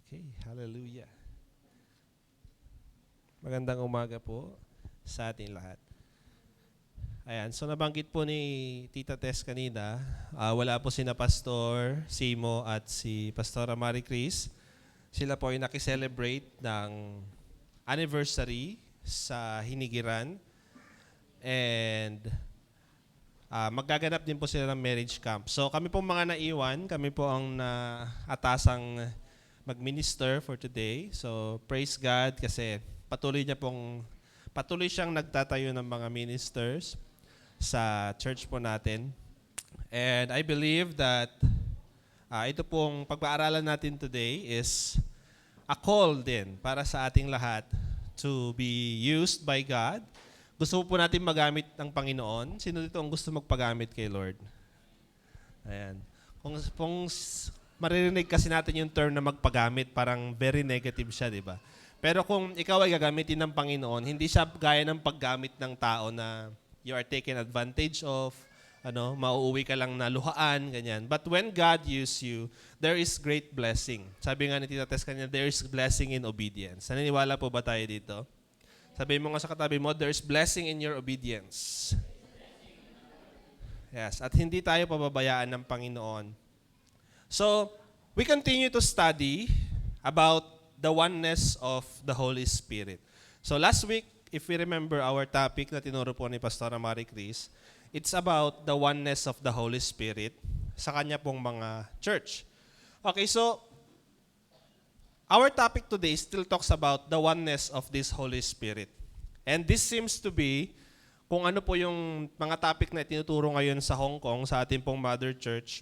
Okay, hallelujah. Magandang umaga po sa ating lahat. Ayan, so nabanggit po ni Tita Tess kanina, wala po sina Pastor Simo at si Pastora Marie Chris. Sila po ay nakiselebrate ng anniversary sa Hinigiran and magaganap din po sila ng marriage camp. So kami pong mga naiwan, kami po ang naatasang mag-minister for today. So praise God kasi patuloy siyang nagtatayo ng mga ministers sa church po natin. And I believe that ito pong pag-aaralan natin today is a call din para sa ating lahat to be used by God. Gusto po natin magamit ng Panginoon. Sino dito ang gusto magpagamit kay Lord? Ayan. Kung maririnig kasi natin yung term na magpagamit, parang very negative siya, di ba? Pero kung ikaw ay gagamitin ng Panginoon, hindi siya gaya ng paggamit ng tao na you are taken advantage of, mauuwi ka lang na luhaan, ganyan. But when God uses you, there is great blessing. Sabi nga ni Tita Tess kanina, there is blessing in obedience. Naniniwala po ba tayo dito? Sabi mo nga sa katabi mo, there is blessing in your obedience. Yes, at hindi tayo pababayaan ng Panginoon. So, we continue to study about the oneness of the Holy Spirit. So last week, if we remember our topic na tinuro po ni Pastora Marie Chris, it's about the oneness of the Holy Spirit sa kanya pong mga church. Okay, so our topic today still talks about the oneness of this Holy Spirit. And this seems to be kung ano po yung mga topic na tinuturo ngayon sa Hong Kong, sa ating pong mother church,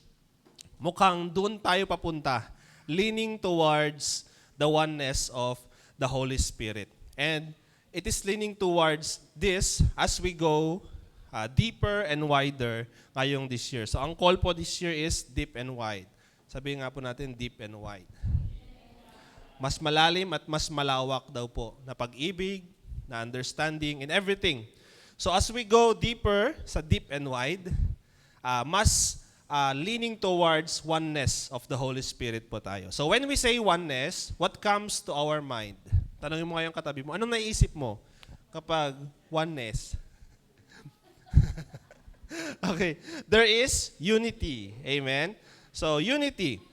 mukhang doon tayo papunta, leaning towards the oneness of the Holy Spirit. And it is leaning towards this as we go deeper and wider ngayong this year. So ang call po this year is deep and wide. Sabihin nga po natin, deep and wide. Mas malalim at mas malawak daw po na pag-ibig, na understanding, and everything. So as we go deeper sa deep and wide, mas leaning towards oneness of the Holy Spirit po tayo. So when we say oneness, what comes to our mind? Tanongin mo ngayong katabi mo, anong naisip mo kapag oneness? Okay, there is unity. Amen? So unity.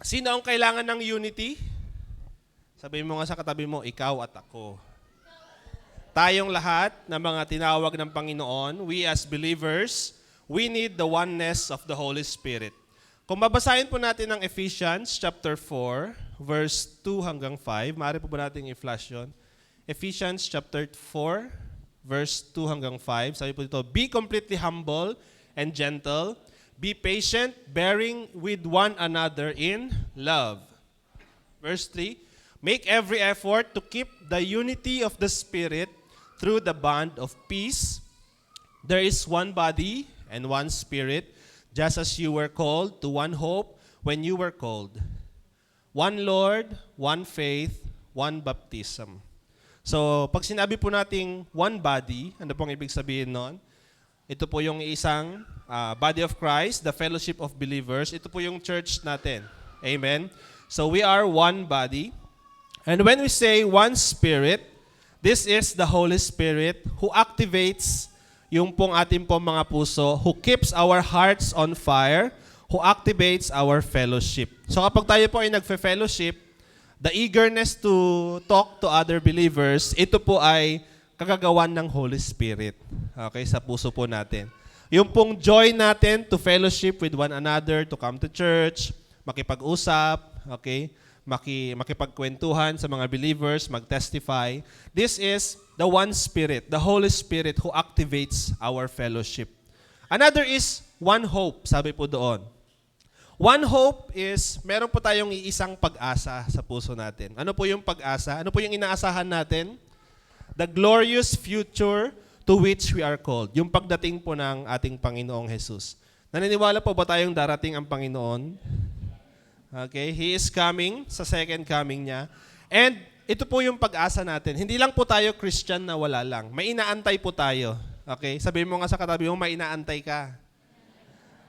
Sino ang kailangan ng unity? Sabihin mo nga sa katabi mo, ikaw at ako. Tayong lahat na mga tinawag ng Panginoon, we as believers, we need the oneness of the Holy Spirit. Kung babasahin po natin ang Ephesians chapter 4, verse 2 hanggang 5, maaari po ba natin i-flash yun? Ephesians chapter 4, verse 2 hanggang 5, sabi po dito, be completely humble and gentle, be patient, bearing with one another in love. Verse 3, make every effort to keep the unity of the Spirit through the bond of peace. There is one body and one Spirit, just as you were called to one hope when you were called. One Lord, one faith, one baptism. So, pag sinabi po nating one body, ano pong ibig sabihin nun? Ito po yung isang body of Christ, the fellowship of believers. Ito po yung church natin. Amen? So, we are one body. And when we say one Spirit, this is the Holy Spirit who activates yung pong ating pong mga puso, who keeps our hearts on fire, who activates our fellowship. So kapag tayo po ay nagfe-fellowship, the eagerness to talk to other believers, ito po ay kagagawan ng Holy Spirit. Okay, sa puso po natin. Yung pong joy natin to fellowship with one another, to come to church, makipag-usap, okay, makipagkwentuhan sa mga believers, mag-testify. This is the one Spirit, the Holy Spirit who activates our fellowship. Another is one hope, sabi po doon. One hope is, meron po tayong iisang pag-asa sa puso natin. Ano po yung pag-asa? Ano po yung inaasahan natin? The glorious future to which we are called. Yung pagdating po ng ating Panginoong Jesus. Naniniwala po ba tayong darating ang Panginoon? Okay, He is coming sa second coming niya. And ito po yung pag-asa natin. Hindi lang po tayo Christian na wala lang. May inaantay po tayo. Okay? Sabihin mo nga sa katabi mo, may inaantay ka.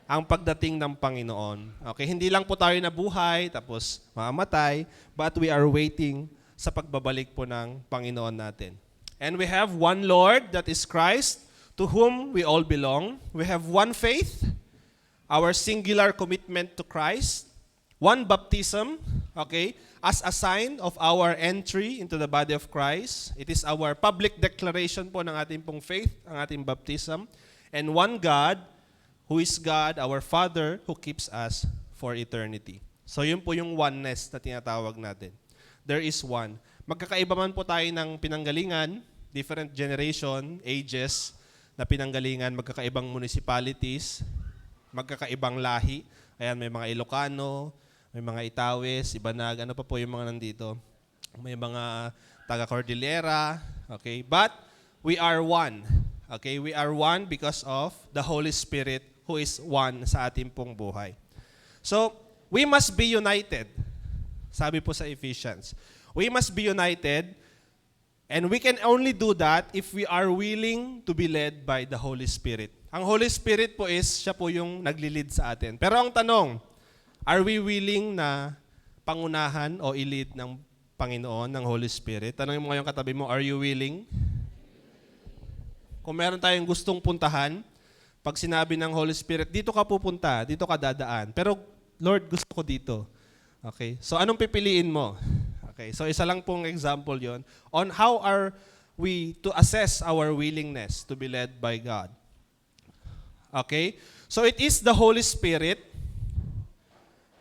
ang pagdating ng Panginoon. Okay, hindi lang po tayo nabuhay tapos mamamatay, but we are waiting sa pagbabalik po ng Panginoon natin. And we have one Lord, that is Christ, to whom we all belong. We have one faith, our singular commitment to Christ, one baptism, okay, as a sign of our entry into the body of Christ. It is our public declaration po ng ating pong faith, ang ating baptism. And one God, who is God, our Father, who keeps us for eternity. So yun po yung oneness na tinatawag natin. There is one. Magkakaiba man po tayo ng pinanggalingan, different generation, ages na pinanggalingan, magkakaibang municipalities, magkakaibang lahi. Ayan, may mga Ilocano, may mga Itawes, Ibanag, ano pa po yung mga nandito? May mga taga-Cordillera, okay? But we are one. Okay, we are one because of the Holy Spirit who is one sa ating pong buhay. So, we must be united. Sabi po sa Ephesians. We must be united, and we can only do that if we are willing to be led by the Holy Spirit. Ang Holy Spirit po siya po yung nagli-lead sa atin. Pero ang tanong, are we willing na pangunahan o i-lead ng Panginoon, ng Holy Spirit? Tanongin mo ngayon katabi mo, are you willing? Kung meron tayong gustong puntahan, pag sinabi ng Holy Spirit, dito ka pupunta, dito ka dadaan. Pero Lord, gusto ko dito. Okay? So anong pipiliin mo? Okay, so isa lang pong example yon on how are we to assess our willingness to be led by God. Okay? So it is the Holy Spirit.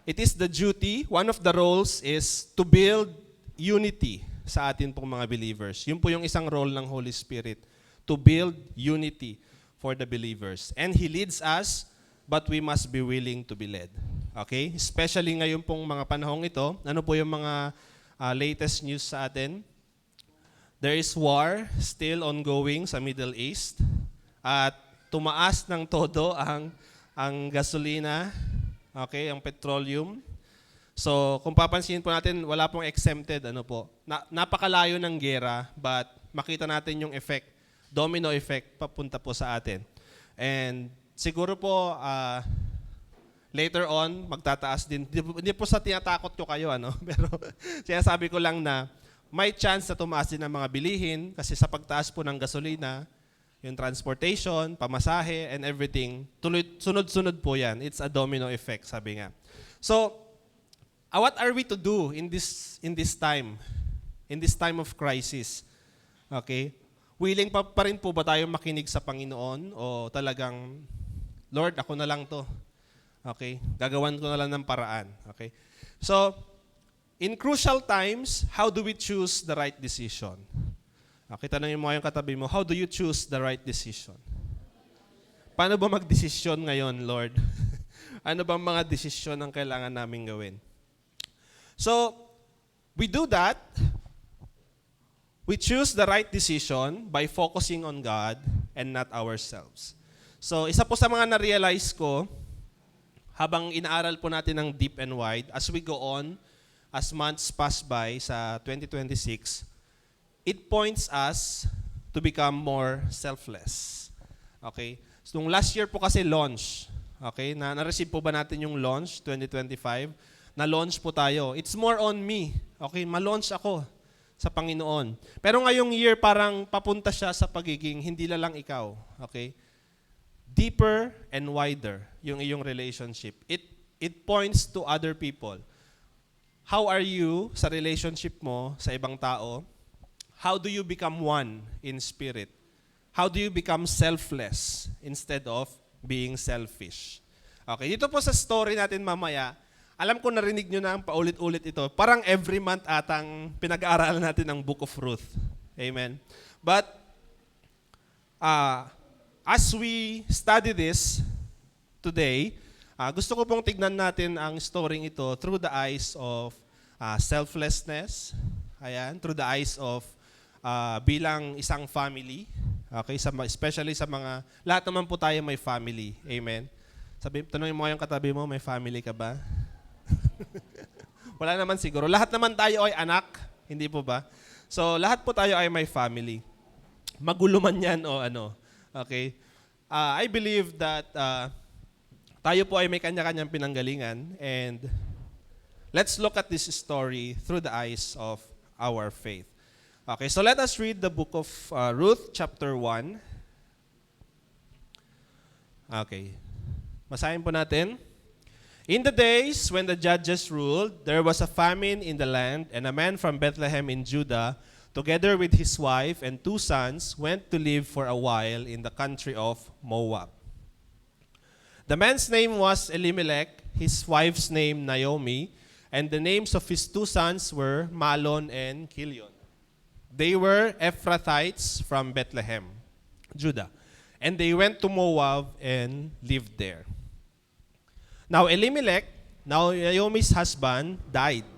It is the duty, one of the roles is to build unity sa atin pong mga believers. Yun po yung isang role ng Holy Spirit, to build unity for the believers. And He leads us, but we must be willing to be led. Okay? Especially ngayon pong mga panahong ito, ano po yung mga latest news sa atin? There is war still ongoing sa Middle East. At tumaas ng todo ang gasolina, okay, ang petroleum. So, kung papansin po natin, wala pong exempted, napakalayo ng gera, but makita natin yung effect, domino effect, papunta po sa atin. And siguro po, later on, magtataas din. Hindi po sa tinatakot ko kayo, pero sinasabi ko lang na may chance na tumaas din ang mga bilihin kasi sa pagtaas po ng gasolina, yung transportation, pamasahe, and everything, sunod-sunod po yan. It's a domino effect, sabi nga. So, what are we to do in this time of crisis? Okay? Willing pa rin po ba tayo makinig sa Panginoon o talagang, Lord, ako na lang to. Okay? Gagawan ko na lang ng paraan. Okay? So, in crucial times, how do we choose the right decision? Okay, tanongin mo yung katabi mo, how do you choose the right decision? Paano ba magdesisyon ngayon, Lord? Ano bang mga desisyon ang kailangan namin gawin? So, we do that. We choose the right decision by focusing on God and not ourselves. So, isa po sa mga na-realize ko, habang inaaral po natin ng deep and wide, as we go on, as months pass by sa 2026, it points us to become more selfless. Okay? So, nung last year po kasi launch, okay, na-receive po ba natin yung launch, 2025? Na-launch po tayo. It's more on me. Okay, ma-launch ako sa Panginoon. Pero ngayong year, parang papunta siya sa pagiging hindi lang ikaw. Okay? Deeper and wider yung iyong relationship. It points to other people. How are you sa relationship mo sa ibang tao? How do you become one in spirit? How do you become selfless instead of being selfish? Okay, dito po sa story natin mamaya, alam ko narinig nyo na ang paulit-ulit ito. Parang every month atang pinag-aaralan natin ang Book of Ruth. Amen. But as we study this today, gusto ko pong tignan natin ang story ito through the eyes of selflessness. Ayan, through the eyes of bilang isang family, okay, especially sa mga, lahat naman po tayo may family, amen. Tanongin mo yung katabi mo, may family ka ba? Wala naman siguro. Lahat naman tayo ay anak, hindi po ba? So, lahat po tayo ay may family. Magulo man yan o okay. I believe that Tayo po ay may kanya-kanyang pinanggalingan, and let's look at this story through the eyes of our faith. Okay, so let us read the book of Ruth chapter 1. Okay. Basahin po natin. In the days when the judges ruled, there was a famine in the land, and a man from Bethlehem in Judah, together with his wife and 2 sons, went to live for a while in the country of Moab. The man's name was Elimelech, his wife's name Naomi, and the names of his 2 sons were Mahlon and Chilion. They were Ephrathites from Bethlehem, Judah. And they went to Moab and lived there. Now Elimelech, now Naomi's husband, died,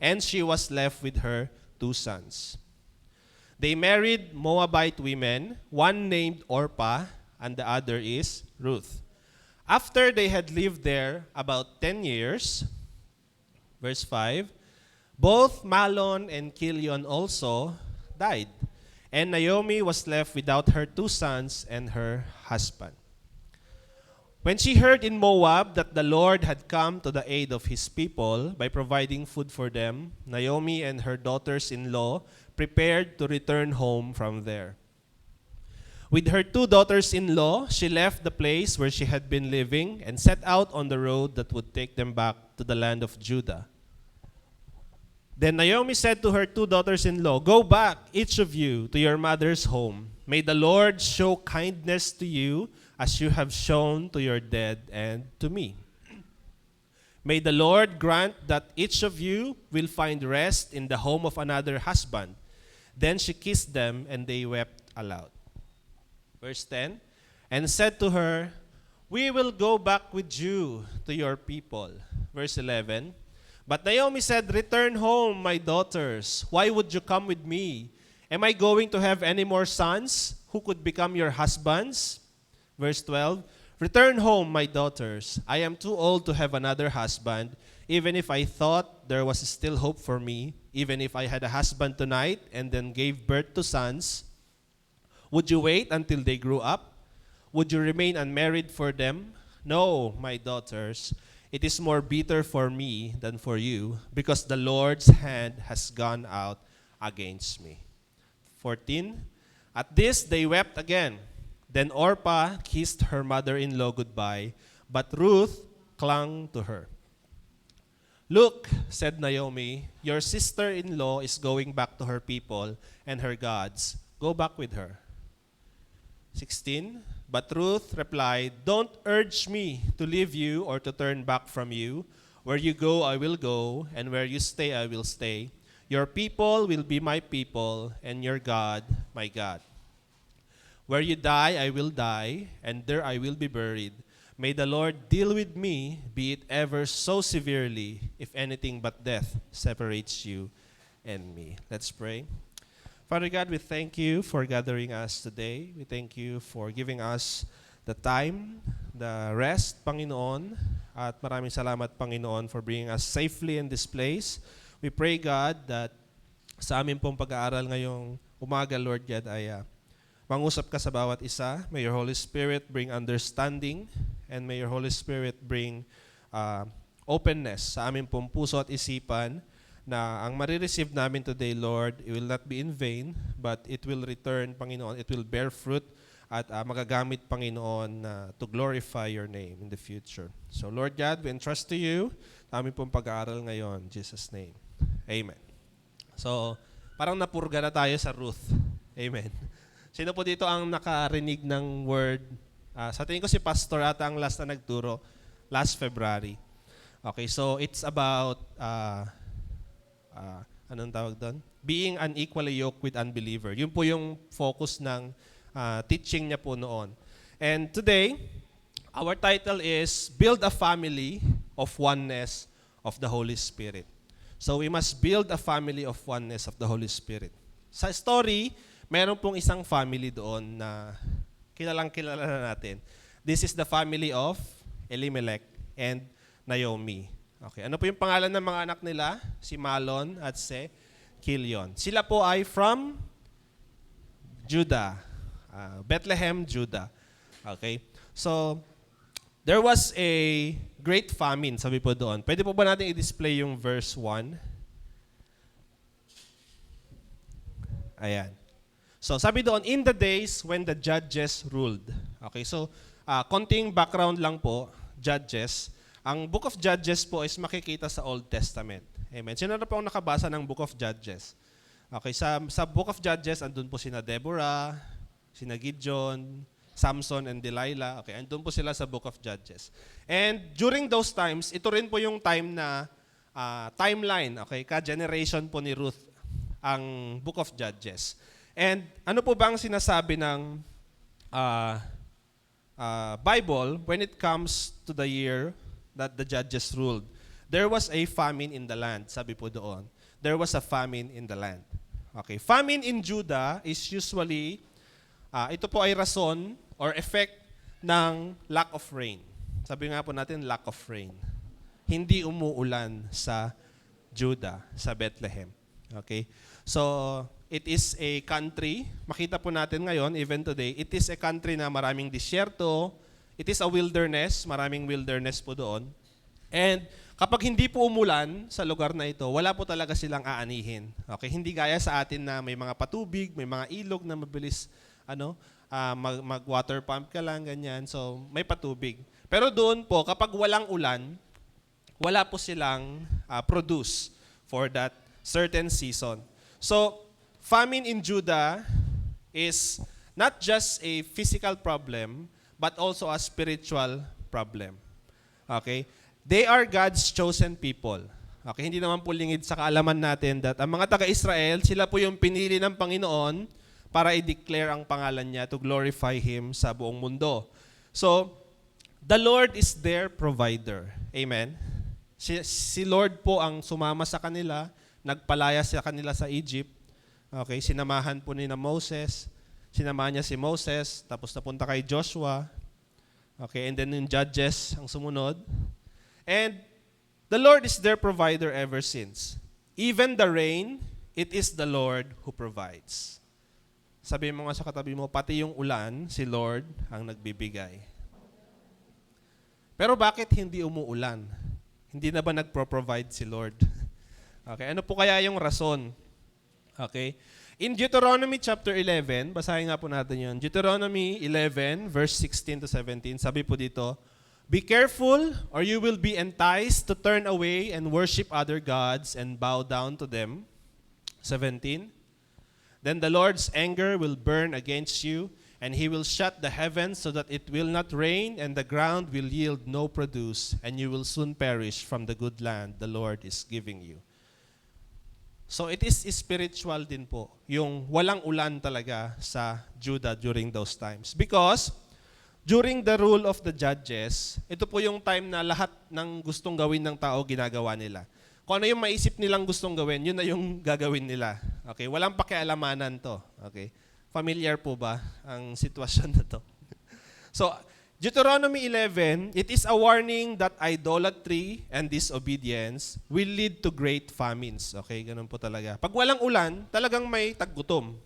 and she was left with her 2 sons. They married Moabite women, one named Orpah, and the other is Ruth. After they had lived there about 10 years, verse 5, both Mahlon and Chilion also died, and Naomi was left without her 2 sons and her husband. When she heard in Moab that the Lord had come to the aid of his people by providing food for them, Naomi and her daughters-in-law prepared to return home from there. With her 2 daughters-in-law, she left the place where she had been living and set out on the road that would take them back to the land of Judah. Then Naomi said to her 2 daughters-in-law, "Go back, each of you, to your mother's home. May the Lord show kindness to you as you have shown to your dead and to me. May the Lord grant that each of you will find rest in the home of another husband." Then she kissed them, and they wept aloud. Verse 10, and said to her, "We will go back with you to your people." Verse 11, but Naomi said, "Return home, my daughters. Why would you come with me? Am I going to have any more sons who could become your husbands?" Verse 12, "Return home, my daughters. I am too old to have another husband. Even if I thought there was still hope for me, even if I had a husband tonight and then gave birth to sons, would you wait until they grew up? Would you remain unmarried for them? No, my daughters. It is more bitter for me than for you, because the Lord's hand has gone out against me." 14, at this they wept again. Then Orpah kissed her mother-in-law goodbye, but Ruth clung to her. "Look," said Naomi, "your sister-in-law is going back to her people and her gods. Go back with her." 16, but Ruth replied, "Don't urge me to leave you or to turn back from you. Where you go, I will go, and where you stay, I will stay. Your people will be my people, and your God, my God. Where you die, I will die, and there I will be buried. May the Lord deal with me, be it ever so severely, if anything but death separates you and me." Let's pray. Father God, we thank you for gathering us today. We thank you for giving us the time, the rest, Panginoon. At maraming salamat, Panginoon, for bringing us safely in this place. We pray, God, that sa amin pong pag-aaral ngayong umaga, Lord God, ay mangusap ka sa bawat isa. May your Holy Spirit bring understanding, and may your Holy Spirit bring openness sa amin pong puso at isipan, na ang marireceive namin today, Lord, it will not be in vain, but it will return, Panginoon, it will bear fruit at magagamit, Panginoon, to glorify your name in the future. So, Lord God, we entrust to you amin pong pag-aaral ngayon. In Jesus' name. Amen. So, parang napurga na tayo sa Ruth. Amen. Sino po dito ang nakarinig ng word? Sa tingin ko si Pastor ata ang last na nagturo, last February. Okay, so it's about anong tawag doon? Being unequally yoked with unbeliever. Yun po yung focus ng teaching niya po noon. And today, our title is Build a Family of Oneness of the Holy Spirit. So we must build a family of oneness of the Holy Spirit. Sa story, meron pong isang family doon na kilalang-kilala na natin. This is the family of Elimelech and Naomi. Okay, ano po yung pangalan ng mga anak nila? Si Mahlon at si Chilion. Sila po ay from Judah, Bethlehem, Judah. Okay, so There was a great famine, sabi po doon. Pwede po ba natin i-display yung verse 1? Ayan. So sabi doon, in the days when the judges ruled. Okay, so konting background lang po, judges. Ang Book of Judges po is makikita sa Old Testament. Amen. Sino na po ang nakabasa ng Book of Judges? Okay, sa Book of Judges, andun po sina Deborah, sina Gideon, Samson and Delilah. Okay, andun po sila sa Book of Judges. And during those times, ito rin po yung time na timeline, okay, ka-generation po ni Ruth ang Book of Judges. And ano po ba ang sinasabi ng Bible when it comes to the year that the judges ruled? There was a famine in the land, sabi po doon. There was a famine in the land. Okay, famine in Judah is usually, ito po ay rason or effect ng lack of rain. Sabi nga po natin, lack of rain. Hindi umuulan sa Judah, sa Bethlehem. Okay? So, it is a country, makita po natin ngayon, even today, it is a country na maraming disyerto, it is a wilderness, maraming wilderness po doon. And kapag hindi po umulan sa lugar na ito, wala po talaga silang aanihin. Okay? Hindi gaya sa atin na may mga patubig, may mga ilog na mabilis mag-water pump ka lang, ganyan. So, may patubig. Pero doon po, kapag walang ulan, wala po silang produce for that certain season. So, famine in Judah is not just a physical problem, but also a spiritual problem. Okay? They are God's chosen people. Okay, hindi naman po lingid sa kaalaman natin that ang mga taga-Israel, sila po yung pinili ng Panginoon para i-declare ang pangalan niya to glorify Him sa buong mundo. So, the Lord is their provider. Amen? Si Lord po ang sumama sa kanila, nagpalaya sa kanila sa Egypt. Okay, sinamahan po ni na Moses, sinamahan niya si Moses, tapos napunta kay Joshua. Okay, and then yung Judges ang sumunod. And the Lord is their provider ever since. Even the rain, it is the Lord who provides. Sabi mo nga sa katabi mo, pati yung ulan, si Lord ang nagbibigay. Pero bakit hindi umuulan? Hindi na ba nagpro-provide si Lord? Okay, ano po kaya yung rason? Okay. In Deuteronomy chapter 11, basahin nga po natin yun. Deuteronomy 11, verse 16 to 17, sabi po dito, be careful, or you will be enticed to turn away and worship other gods and bow down to them. 17. Then the Lord's anger will burn against you, and He will shut the heavens so that it will not rain, and the ground will yield no produce, and you will soon perish from the good land the Lord is giving you. So it is spiritual din po, yung walang ulan talaga sa Judah during those times. Because during the rule of the judges, ito po yung time na lahat ng gustong gawin ng tao ginagawa nila. Kung ano yung maisip nilang gustong gawin, yun na yung gagawin nila. Okay, walang pakialamanan to. Okay? Familiar po ba ang sitwasyon na to? So, Deuteronomy 11, it is a warning that idolatry and disobedience will lead to great famines. Okay, ganun po talaga. Pag walang ulan, talagang may taggutom.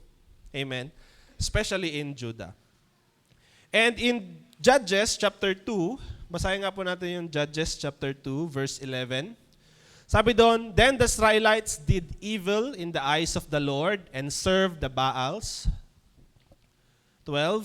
Amen? Especially in Judah. And in Judges chapter 2, basahin nga po natin yung Judges chapter 2, verse 11. Sabi doon, then the Israelites did evil in the eyes of the Lord and served the Baals. 12.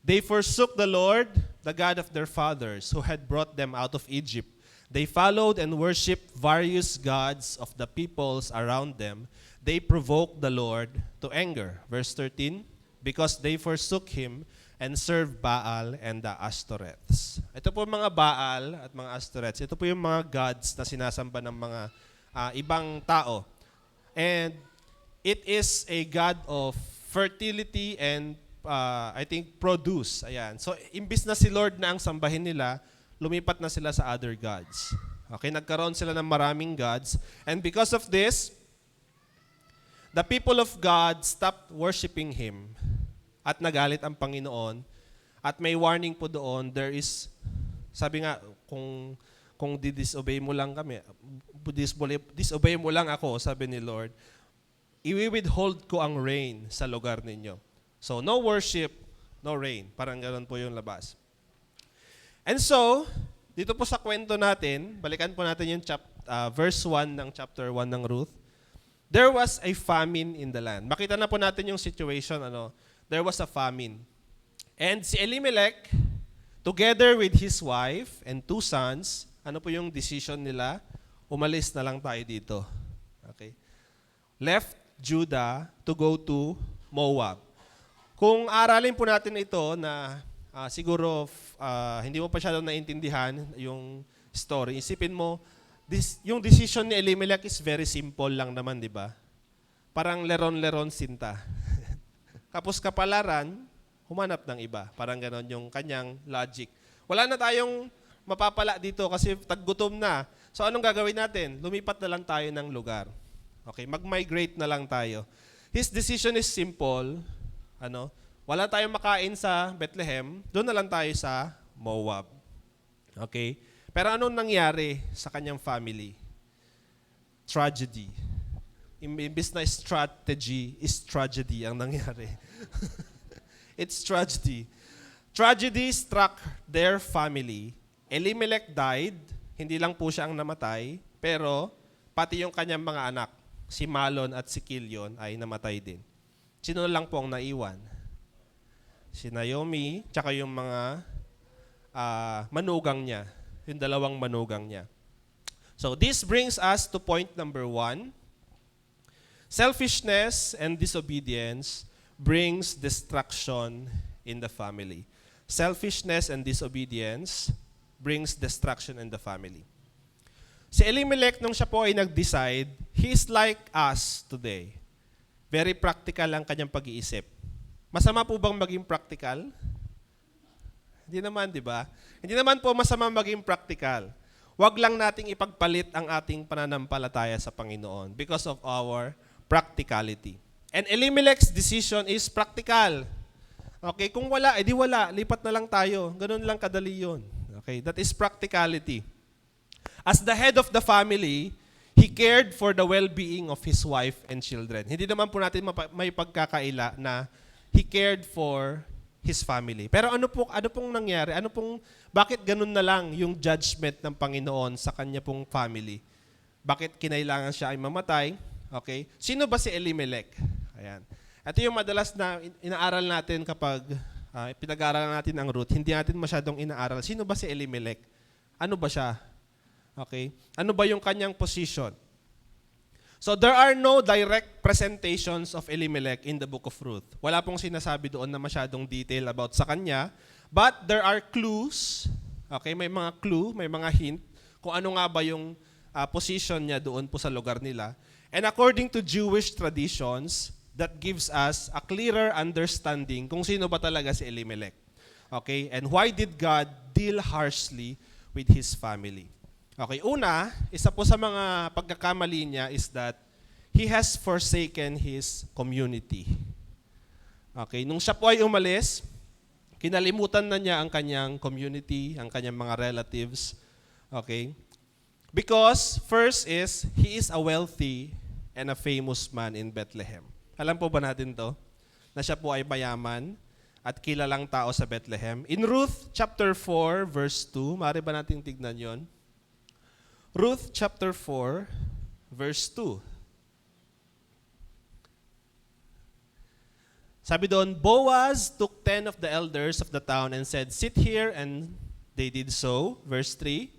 They forsook the Lord, the God of their fathers, who had brought them out of Egypt. They followed and worshipped various gods of the peoples around them. They provoked the Lord to anger. Verse 13. Because they forsook Him and served Baal and the Astoreths. Ito po mga Baal at mga Astoreths. Ito po yung mga gods na sinasamba ng mga ibang tao. And it is a god of fertility and I think produce. Ayan. So imbis na si Lord na ang sambahin nila, lumipat na sila sa other gods. Okay, nagkaroon sila ng maraming gods. And because of this, the people of God stopped worshiping Him. At nagalit ang Panginoon. At may warning po doon, there is, sabi nga, kung disobey mo lang kami, disobey mo lang ako, sabi ni Lord, i-withhold ko ang rain sa lugar ninyo. So, no worship, no rain. Parang ganoon po yung labas. And so, dito po sa kwento natin, balikan po natin yung verse 1 ng chapter 1 ng Ruth. There was a famine in the land. Makita na po natin yung situation. There was a famine. And si Elimelech, together with his wife and 2 sons, ano po yung decision nila? Umalis na lang tayo dito. Okay. Left Judah to go to Moab. Kung aralin po natin ito na siguro hindi mo pa siya naintindihan yung story, isipin mo, yung decision ni Elimelech is very simple lang naman, di ba? Parang leron-leron sinta. Kapos kapalaran, humanap ng iba. Parang ganon yung kanyang logic. Wala na tayong mapapala dito kasi taggutom na. So anong gagawin natin? Lumipat na lang tayo ng lugar. Okay, mag-migrate na lang tayo. His decision is simple. Wala tayong makain sa Bethlehem, doon na lang tayo sa Moab. Okay? Pero anong nangyari sa kanyang family? Tragedy. Imbis na strategy, is tragedy ang nangyari. It's tragedy. Tragedy struck their family. Elimelech died, hindi lang po siya ang namatay, pero pati yung kanyang mga anak, si Malon at si Kilion ay namatay din. Sino lang po ang naiwan? Si Naomi, tsaka yung mga manugang niya, yung 2 manugang niya. So this brings us to point number 1. Selfishness and disobedience brings destruction in the family. Selfishness and disobedience brings destruction in the family. Si Elimelech, nung siya po ay nag-decide, he is like us today. Very practical ang kanyang pag-iisip. Masama po bang maging practical? Hindi naman, di ba? Hindi naman po masama maging practical. Huwag lang nating ipagpalit ang ating pananampalataya sa Panginoon because of our practicality. And Elimelech's decision is practical. Okay, kung wala, edi wala. Lipat na lang tayo. Ganun lang kadali yun. Okay, that is practicality. As the head of the family, he cared for the well-being of his wife and children. Hindi naman po natin may pagkakaila na he cared for his family. Pero ano pong nangyari? Bakit ganun na lang yung judgment ng Panginoon sa kanya pong family? Bakit kinailangan siya ay mamatay? Okay? Sino ba si Elimelech? Ayan. Ito yung madalas na inaaral natin kapag pinag-aaralan natin ang Ruth. Hindi natin masyadong inaaral. Sino ba si Elimelech? Ano ba siya? Okay? Ano ba yung kanyang position? So there are no direct presentations of Elimelech in the book of Ruth. Wala pong sinasabi doon na masyadong detail about sa kanya, but there are clues. Okay, may mga clue, may mga hint kung ano nga ba yung position niya doon po sa lugar nila. And according to Jewish traditions, that gives us a clearer understanding kung sino ba talaga si Elimelech. Okay, and why did God deal harshly with his family? Okay, una, isa po sa mga pagkakamali niya is that he has forsaken his community. Okay, nung siya po ay umalis, kinalimutan na niya ang kanyang community, ang kanyang mga relatives. Okay? Because first is, he is a wealthy and a famous man in Bethlehem. Alam po ba natin to? Na siya po ay mayaman at kilalang tao sa Bethlehem. In Ruth chapter 4 verse 2, maaari ba natin tignan yon? Ruth chapter 4, verse 2. Sabi doon, Boaz took 10 of the elders of the town and said, "Sit here," and they did so. Verse 3.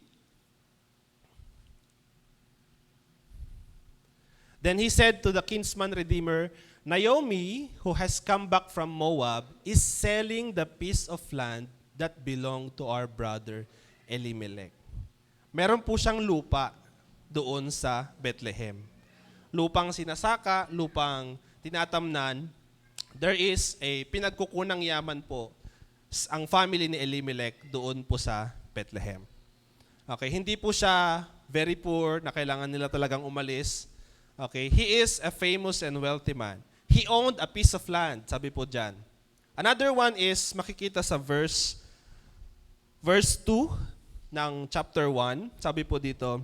Then he said to the kinsman redeemer, "Naomi, who has come back from Moab, is selling the piece of land that belonged to our brother Elimelech." Meron po siyang lupa doon sa Bethlehem. Lupang sinasaka, lupang tinatamnan. There is a pinagkukunang yaman po ang family ni Elimelech doon po sa Bethlehem. Okay, hindi po siya very poor na kailangan nila talagang umalis. Okay, he is a famous and wealthy man. He owned a piece of land, sabi po dyan. Another one is makikita sa verse 2 ng chapter 1, sabi po dito,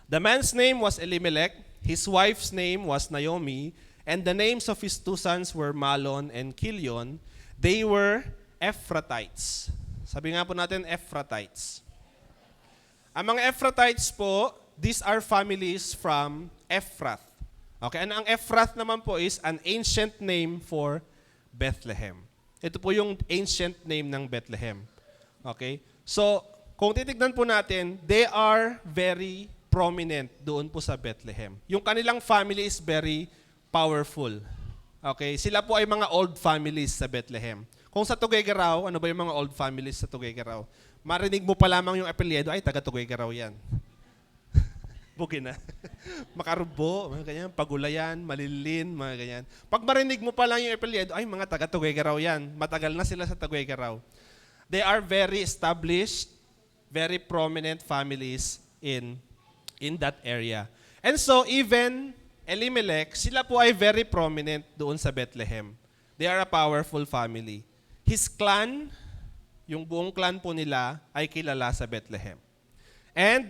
"The man's name was Elimelech, his wife's name was Naomi, and the names of his 2 sons were Malon and Kilion. They were Ephratites." Sabi nga po natin, Ephratites. Ang mga Ephratites po, these are families from Ephrath. Okay, ang Ephrath naman po is an ancient name for Bethlehem. Ito po yung ancient name ng Bethlehem. Okay? So, kung titignan po natin, they are very prominent doon po sa Bethlehem. Yung kanilang family is very powerful. Okay? Sila po ay mga old families sa Bethlehem. Kung sa Tuguegarao, ano ba yung mga old families sa Tuguegarao? Marinig mo pa lamang yung apelyido, ay taga Tuguegarao yan. Bugi na. Makarubo, mga ganyan, Pagulayan, Malilin, mga ganyan. Pag marinig mo pa lang yung apelyido, ay mga taga Tuguegarao yan. Matagal na sila sa Tuguegarao. They are very established, very prominent families in that area. And so even Elimelech, sila po ay very prominent doon sa Bethlehem. They are a powerful family. His clan, yung buong clan po nila ay kilala sa Bethlehem. And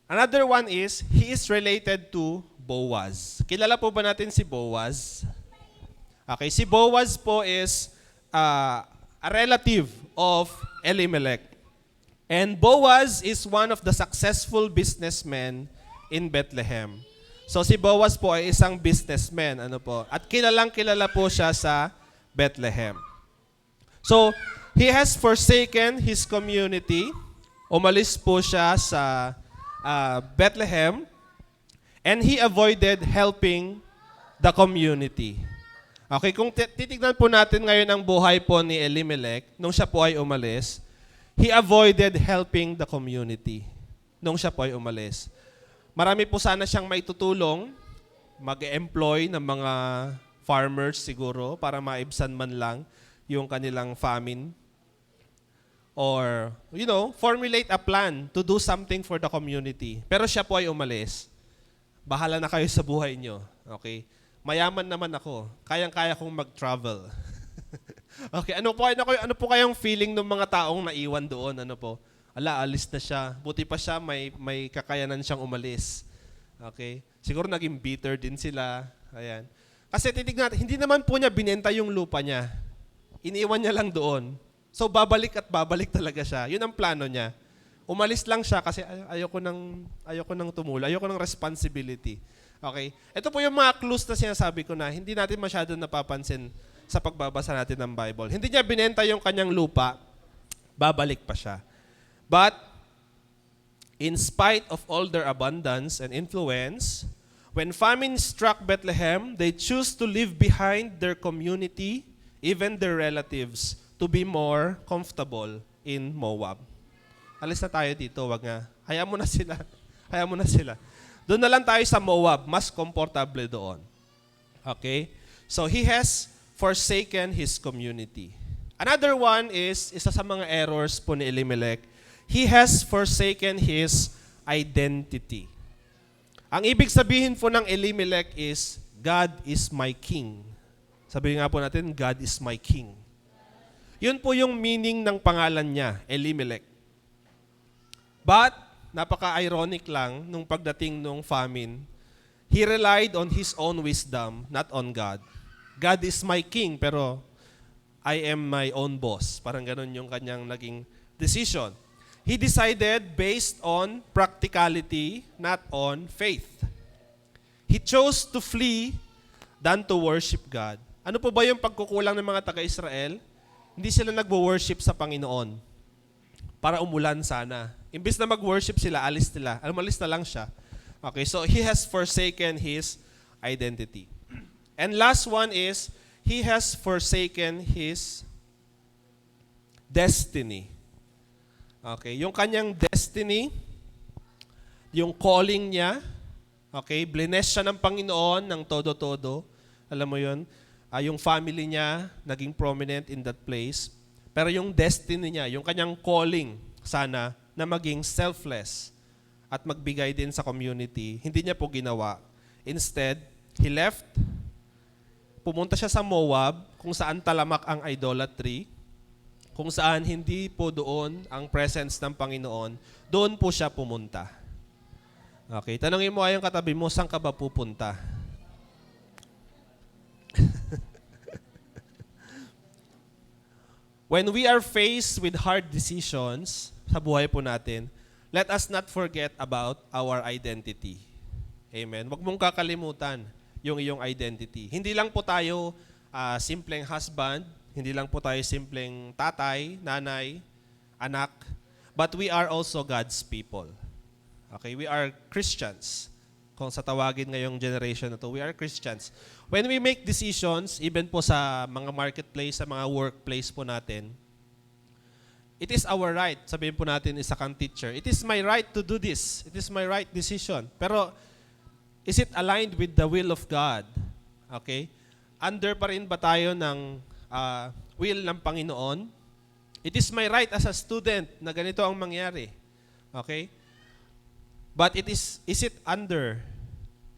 another one is, he is related to Boaz. Kilala po ba natin si Boaz? Okay, si Boaz po is a relative of Elimelech. And Boaz is one of the successful businessmen in Bethlehem. So si Boaz po ay isang businessman, at kilalang kilala po siya sa Bethlehem. So, he has forsaken his community. Umalis po siya sa Bethlehem, and he avoided helping the community. Okay, kung titignan po natin ngayon ang buhay po ni Elimelech, nung siya po ay umalis, he avoided helping the community. Nung siya po ay umalis. Marami po sana siyang maitutulong, mag-employ ng mga farmers siguro para maibsan man lang yung kanilang famine. Or, formulate a plan to do something for the community. Pero siya po ay umalis. Bahala na kayo sa buhay nyo. Okay? Mayaman naman ako. Kayang-kaya kong mag-travel. Okay, ano po kayang feeling ng mga taong naiwan doon? Alis na siya. Buti pa siya, may kakayanan siyang umalis. Okay? Siguro naging bitter din sila. Ayan. Kasi titignan, hindi naman po niya binenta yung lupa niya. Iniwan niya lang doon. So babalik at babalik talaga siya. Yun ang plano niya. Umalis lang siya kasi ayoko nang tumula. Ayoko ng responsibility. Okay? Ito po yung mga clues na sinasabi ko na hindi natin masyado napapansin sa pagbabasa natin ng Bible. Hindi niya binenta yung kanyang lupa, babalik pa siya. But, in spite of all their abundance and influence, when famine struck Bethlehem, they choose to leave behind their community, even their relatives, to be more comfortable in Moab. Alis na tayo dito, wag nga. Hayaan mo na sila. Hayaan mo na sila. Doon na lang tayo sa Moab, mas komportable doon. Okay? So he has forsaken his community. Another one is, isa sa mga errors po ni Elimelech, he has forsaken his identity. Ang ibig sabihin po ng Elimelech is, God is my king. Sabihin nga po natin, God is my king. Yun po yung meaning ng pangalan niya, Elimelech. But, napaka-ironic lang, nung pagdating nung famine, he relied on his own wisdom, not on God. God is my king, pero I am my own boss. Parang ganun yung kanyang naging decision. He decided based on practicality, not on faith. He chose to flee than to worship God. Ano po ba yung pagkukulang ng mga taga-Israel? Hindi sila nagwo-worship sa Panginoon para umulan sana. Imbis na mag-worship sila, alis na lang siya. Okay, so he has forsaken his identity. And last one is, he has forsaken his destiny. Okay, yung kanyang destiny, yung calling niya, okay, blines siya ng Panginoon ng todo-todo. Alam mo yun? Yung family niya naging prominent in that place. Pero yung destiny niya, yung kanyang calling sana na maging selfless at magbigay din sa community, hindi niya po ginawa. Instead, he left, pumunta siya sa Moab, kung saan talamak ang idolatry, kung saan hindi po doon ang presence ng Panginoon, doon po siya pumunta. Okay, tanongin mo ayong katabi mo, saan ka ba pupunta? When we are faced with hard decisions sa buhay po natin, let us not forget about our identity. Amen. Huwag mong kakalimutan yung iyong identity. Hindi lang po tayo simpleng husband, hindi lang po tayo simpleng tatay, nanay, anak, but we are also God's people. Okay, we are Christians. Kung sa tawagin ngayong generation na to, we are Christians. When we make decisions, even po sa mga marketplace, sa mga workplace po natin, it is our right. Sabihin po natin isa kang teacher, it is my right to do this. It is my right decision. Pero, is it aligned with the will of God? Okay? Under pa rin ba tayo ng will ng Panginoon? It is my right as a student na ganito ang mangyari. Okay? But is it under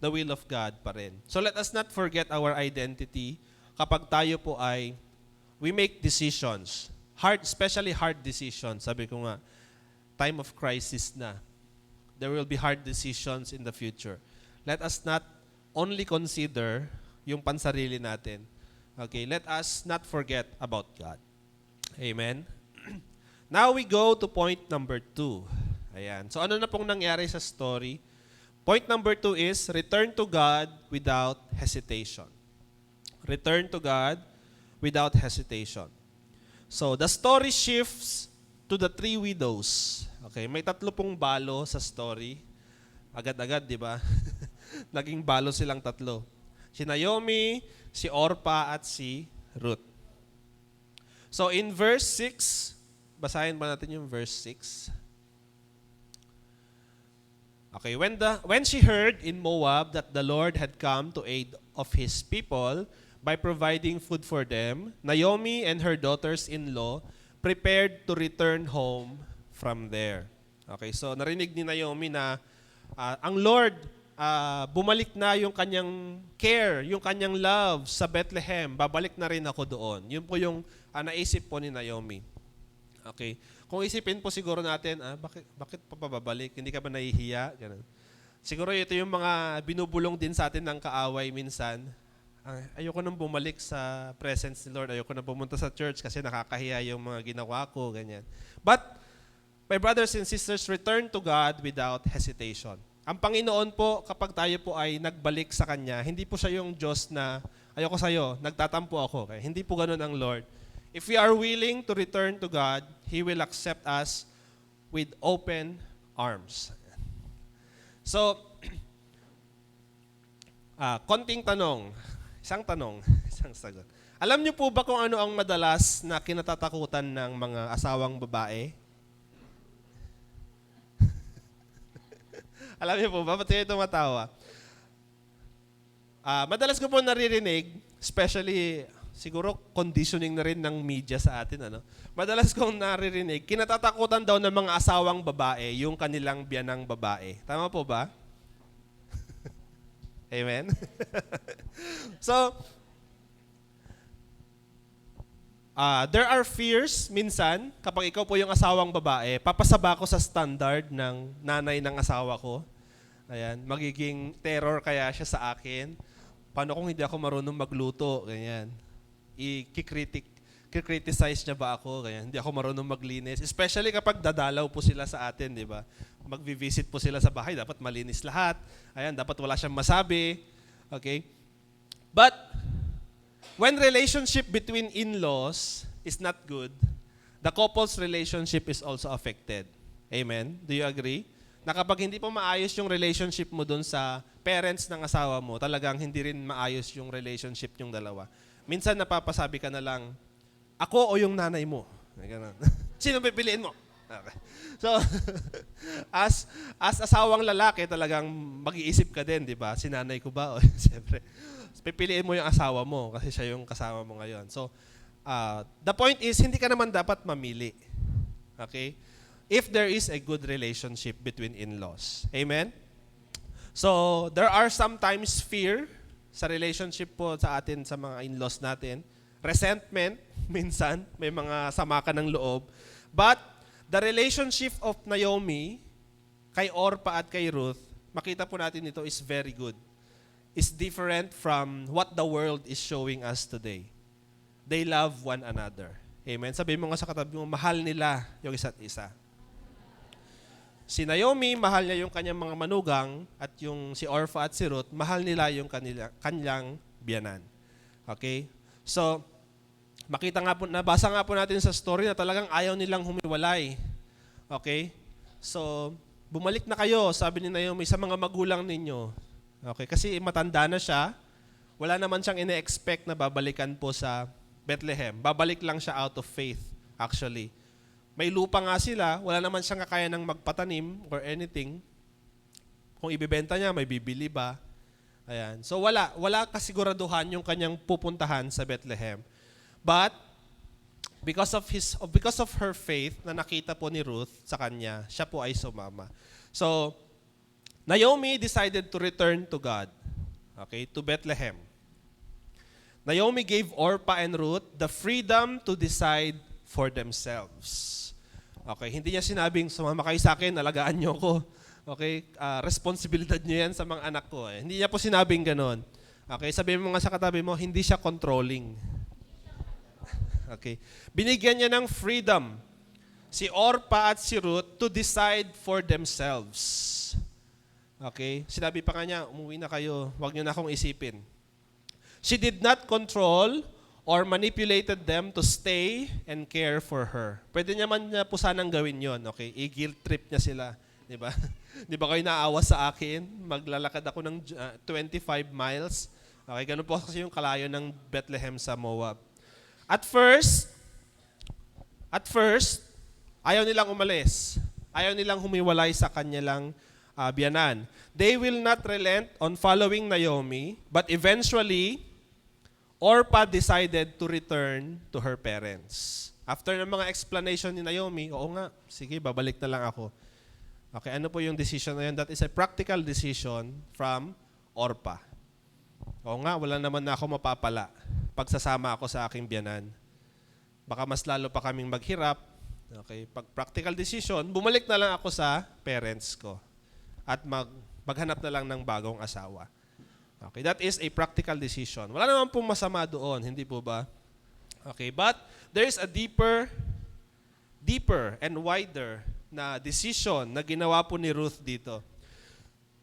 the will of God pa rin? So let us not forget our identity kapag tayo po ay we make decisions. Hard, especially hard decisions. Sabi ko nga, time of crisis na. There will be hard decisions in the future. Let us not only consider yung pansarili natin. Okay, let us not forget about God. Amen? Now we go to point number 2. Ayan. So ano na pong nangyari sa story? Point number 2 is, return to God without hesitation. Return to God without hesitation. So the story shifts to the 3 widows. Okay, may 3 pong balo sa story. Agad-agad, di ba? Naging balo silang 3. Si Naomi, si Orpah, at si Ruth. So in verse 6, basahin ba natin yung verse 6? Okay, when she heard in Moab that the Lord had come to aid of his people by providing food for them, Naomi and her daughters-in-law prepared to return home from there. Okay, so narinig ni Naomi na ang Lord bumalik na yung kanyang care, yung kanyang love sa Bethlehem. Babalik na rin ako doon. Yun po yung naisip po ni Naomi. Okay. Kung isipin po siguro natin, bakit pa babalik? Hindi ka ba nahihiya? Ganun. Siguro ito yung mga binubulong din sa atin ng kaaway minsan. Ayoko nang bumalik sa presence ni Lord. Ayoko nang pumunta sa church kasi nakakahiya yung mga ginawa ko. Ganyan. But, my brothers and sisters, return to God without hesitation. Ang Panginoon po, kapag tayo po ay nagbalik sa Kanya, hindi po siya yung Diyos na, ayoko sa'yo, nagtatampo ako. Okay? Hindi po ganun ang Lord. If we are willing to return to God, He will accept us with open arms. So, konting tanong. Isang tanong, isang sagot. Alam niyo po ba kung ano ang madalas na kinatatakutan ng mga asawang babae? Alam niyo po ba? Ba't kayo tumatawa? Madalas ko po naririnig, especially siguro conditioning na rin ng media sa atin. Madalas kong naririnig, kinatatakutan daw ng mga asawang babae yung kanilang biyanang babae. Tama po ba? Amen? So, there are fears minsan, kapag ikaw po yung asawang babae, papasaba ko sa standard ng nanay ng asawa ko. Ayan, magiging terror kaya siya sa akin. Paano kung hindi ako marunong magluto? Ganyan. I-criticize niya ba ako? Ganyan. Hindi ako marunong maglinis. Especially kapag dadalaw po sila sa atin, di ba? Magvi-visit po sila sa bahay, dapat malinis lahat. Ayan, dapat wala siyang masabi. Okay? But, when relationship between in-laws is not good, the couple's relationship is also affected. Amen? Do you agree? Na kapag hindi po maayos yung relationship mo dun sa parents ng asawa mo, talagang hindi rin maayos yung relationship yung dalawa. Minsan napapasabi ka na lang, ako o yung nanay mo? Sino pipiliin mo? Okay. So, as asawang lalaki, talagang mag-iisip ka din, di ba? Si nanay ko ba? O, siyempre, pipiliin mo yung asawa mo kasi siya yung kasama mo ngayon. So, the point is, hindi ka naman dapat mamili. Okay? If there is a good relationship between in-laws. Amen? So, there are sometimes fear sa relationship po sa atin, sa mga in-laws natin. Resentment, minsan, may mga sama ka ng loob. But, the relationship of Naomi kay Orpah at kay Ruth, makita po natin ito is very good. Is different from what the world is showing us today. They love one another. Amen. Sabihin mo nga sa katabi mo, mahal nila yung isa't isa. Si Naomi, mahal niya yung kanyang mga manugang, at yung si Orpha at si Ruth, mahal nila yung kanyang biyanan. Okay? So, nabasa nga po natin sa story na talagang ayaw nilang humiwalay. Okay? So, bumalik na kayo, sabi ni Naomi, sa mga magulang ninyo. Okay? Kasi matanda na siya, wala naman siyang ine-expect na babalikan po sa Bethlehem. Babalik lang siya out of faith, actually. May lupa nga sila, wala naman siyang kakaya ng magpatanim or anything. Kung ibibenta niya, may bibili ba? Ayan. So wala kasiguraduhan yung kanyang pupuntahan sa Bethlehem. But because of her faith na nakita po ni Ruth sa kanya, siya po ay sumama. So Naomi decided to return to God. Okay, to Bethlehem. Naomi gave Orpah and Ruth the freedom to decide for themselves. Okay, hindi niya sinabing, sumama kayo sa akin, alagaan niyo ako. Okay, responsibilidad niyo yan sa mga anak ko. Hindi niya po sinabing ganon. Okay, sabihin mo nga sa katabi mo, hindi siya controlling. Okay, binigyan niya ng freedom si Orpah at si Ruth to decide for themselves. Okay, sinabi pa kanya, umuwi na kayo, huwag niyo na akong isipin. She did not control or manipulated them to stay and care for her. Pwede naman niya po sanang gawin yon, okay? I-guilt trip niya sila, di ba? Di ba kayo naawa sa akin? Maglalakad ako ng 25 miles. Okay, ganun po kasi yung kalayo ng Bethlehem sa Moab. At first, ayaw nilang umalis. Ayaw nilang humiwalay sa kanilang biyanan. They will not relent on following Naomi, but eventually, Orpah decided to return to her parents. After ng mga explanation ni Naomi, oo nga, sige, babalik na lang ako. Okay, ano po yung decision na yun? That is a practical decision from Orpah. Oo nga, wala naman na ako mapapala pagsasama ako sa aking biyanan. Baka mas lalo pa kaming maghirap. Okay, pag practical decision, bumalik na lang ako sa parents ko at maghanap na lang ng bagong asawa. Okay, that is a practical decision. Wala naman pong masama doon, hindi po ba? Okay, but there is a deeper and wider na decision na ginawa po ni Ruth dito.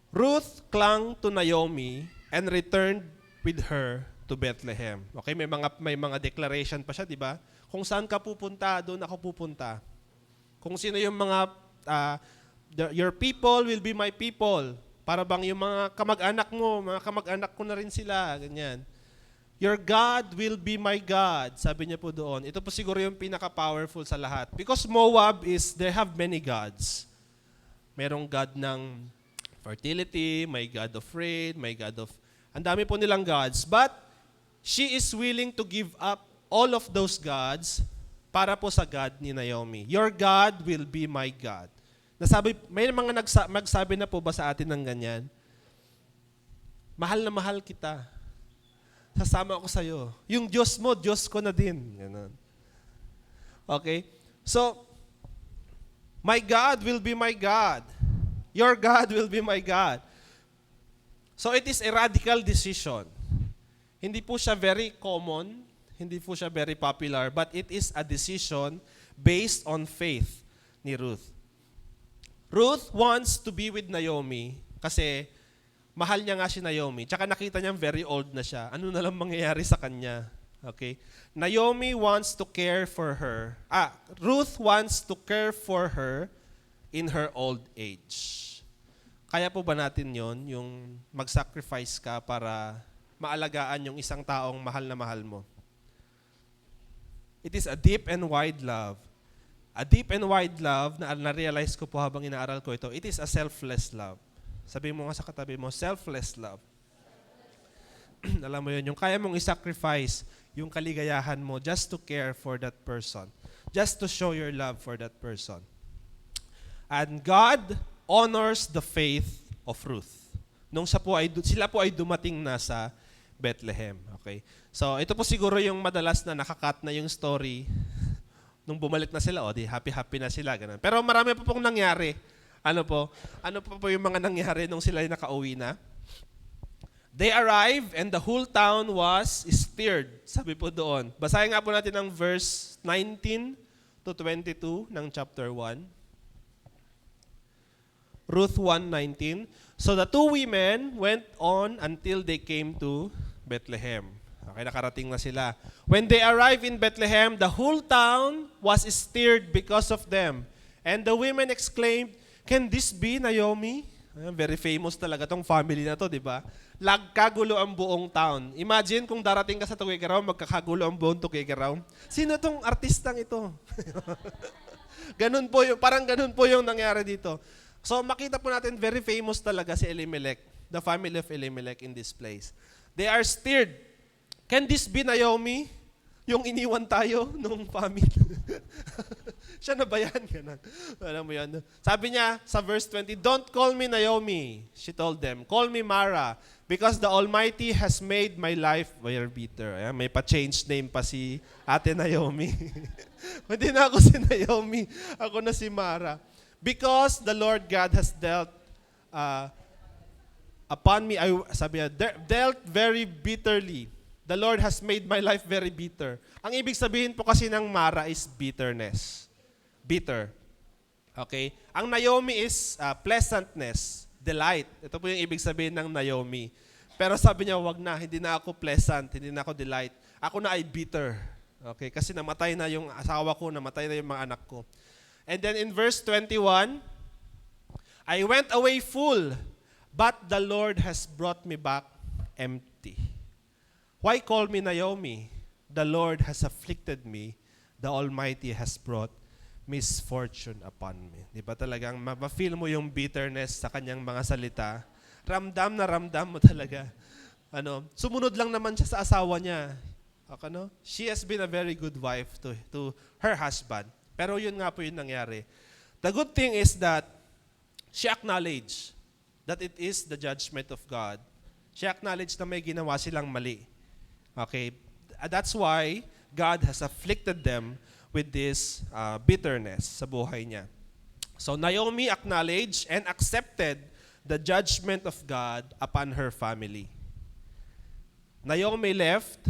Ruth clung to Naomi and returned with her to Bethlehem. Okay, may mga declaration pa siya, di ba? Kung saan ka pupunta, doon ako pupunta. Kung sino yung mga your people will be my people. Para bang yung mga kamag-anak mo, mga kamag-anak ko na rin sila, ganyan. Your God will be my God, sabi niya po doon. Ito po siguro yung pinaka-powerful sa lahat. Because Moab they have many gods. Merong God ng fertility, may God of rain, may God of, ang dami po nilang gods. But she is willing to give up all of those gods para po sa God ni Naomi. Your God will be my God. May mga magsabi na po ba sa atin ng ganyan? Mahal na mahal kita. Sasama ako sa iyo. Yung Diyos mo, Diyos ko na din. Ganun. Okay? So, my God will be my God. Your God will be my God. So, it is a radical decision. Hindi po siya very common, hindi po siya very popular, but it is a decision based on faith ni Ruth. Ruth wants to be with Naomi kasi mahal niya nga si Naomi. Tsaka nakita niya very old na siya. Ano na lang mangyayari sa kanya? Okay? Naomi wants to care for her. Ruth wants to care for her in her old age. Kaya po ba natin yon, yung mag-sacrifice ka para maalagaan yung isang taong mahal na mahal mo? It is a deep and wide love. A deep and wide love na na-realize ko po habang inaaral ko ito, it is a selfless love. Sabi mo nga sa katabi mo, selfless love. Alam mo yun, yung kaya mong i-sacrifice yung kaligayahan mo just to care for that person. Just to show your love for that person. And God honors the faith of Ruth. Nung sila po ay dumating na sa Bethlehem. Okay? So, ito po siguro yung madalas na nakakat na yung story. Nung bumalik na sila, di happy-happy na sila. Ganun. Pero marami pa pong nangyari. Ano po yung mga nangyari nung sila ay nakauwi na? They arrived and the whole town was stirred. Sabi po doon. Basahin nga po natin ang verse 19 to 22 ng chapter 1. Ruth 1:19. So the two women went on until they came to Bethlehem. Okay, nakarating na sila. When they arrived in Bethlehem, the whole town was stirred because of them. And the women exclaimed, "Can this be Naomi?" Very famous talaga tong family na to, di ba? Nagkagulo ang buong town. Imagine kung darating ka sa Tuguegarao, magkakagulo ang buong Tuguegarao. Sino tong artistang ito? Ganun po yung, parang ganun po yung nangyari dito. So makita po natin, very famous talaga si Elimelech, the family of Elimelech in this place. They are stirred. Can this be Naomi? Yung iniwan tayo nung family. Siya na ba yan? Ganun. Alam mo yan. Sabi niya sa verse 20, "Don't call me Naomi," she told them. "Call me Mara, because the Almighty has made my life very bitter." Ayan, may pa-change name pa si Ate Naomi. Hindi na ako si Naomi. Ako na si Mara. "Because the Lord God has dealt upon me," sabi niya, dealt very bitterly. The Lord has made my life very bitter. Ang ibig sabihin po kasi ng Mara is bitterness. Bitter. Okay? Ang Naomi is pleasantness, delight. Ito po yung ibig sabihin ng Naomi. Pero sabi niya, wag na, hindi na ako pleasant, hindi na ako delight. Ako na ay bitter. Okay? Kasi namatay na yung asawa ko, namatay na yung mga anak ko. And then in verse 21, "I went away full, but the Lord has brought me back empty. Why call me Naomi? The Lord has afflicted me. The Almighty has brought misfortune upon me." Di ba talagang ma-feel mo yung bitterness sa kanyang mga salita? Ramdam na ramdam mo talaga. Sumunod lang naman siya sa asawa niya. She has been a very good wife to her husband. Pero yun nga po yung nangyari. The good thing is that she acknowledged that it is the judgment of God. She acknowledged na may ginawa silang mali. Okay, that's why God has afflicted them with this bitterness sa buhay niya. So Naomi acknowledged and accepted the judgment of God upon her family. Naomi left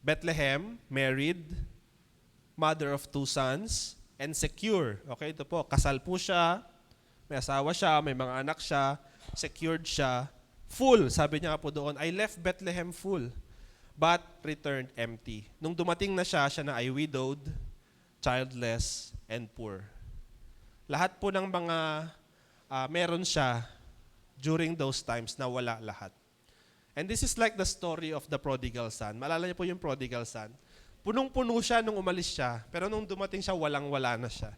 Bethlehem, married, mother of 2 sons, and secure. Okay, ito po, kasal po siya, may asawa siya, may mga anak siya, secured siya, full. Sabi niya po doon, "I left Bethlehem full, but returned empty." Nung dumating na siya na ay widowed, childless, and poor. Lahat po ng mga meron siya during those times na wala lahat. And this is like the story of the prodigal son. Maalala niyo po yung prodigal son? Punong-puno siya nung umalis siya, pero nung dumating siya, walang-wala na siya.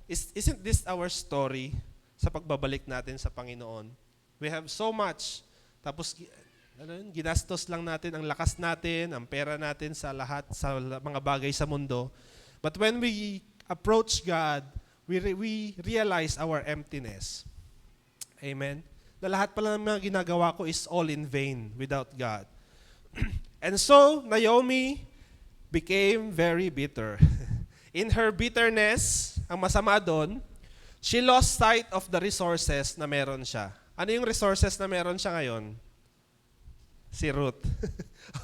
Isn't this our story sa pagbabalik natin sa Panginoon? We have so much, tapos ginastos lang natin ang lakas natin, ang pera natin sa lahat, sa mga bagay sa mundo. But when we approach God, we realize our emptiness. Amen? Na lahat pala ng mga ginagawa ko is all in vain without God. And so, Naomi became very bitter. In her bitterness, ang masama doon, she lost sight of the resources na meron siya. Ano yung resources na meron siya ngayon? Si Ruth.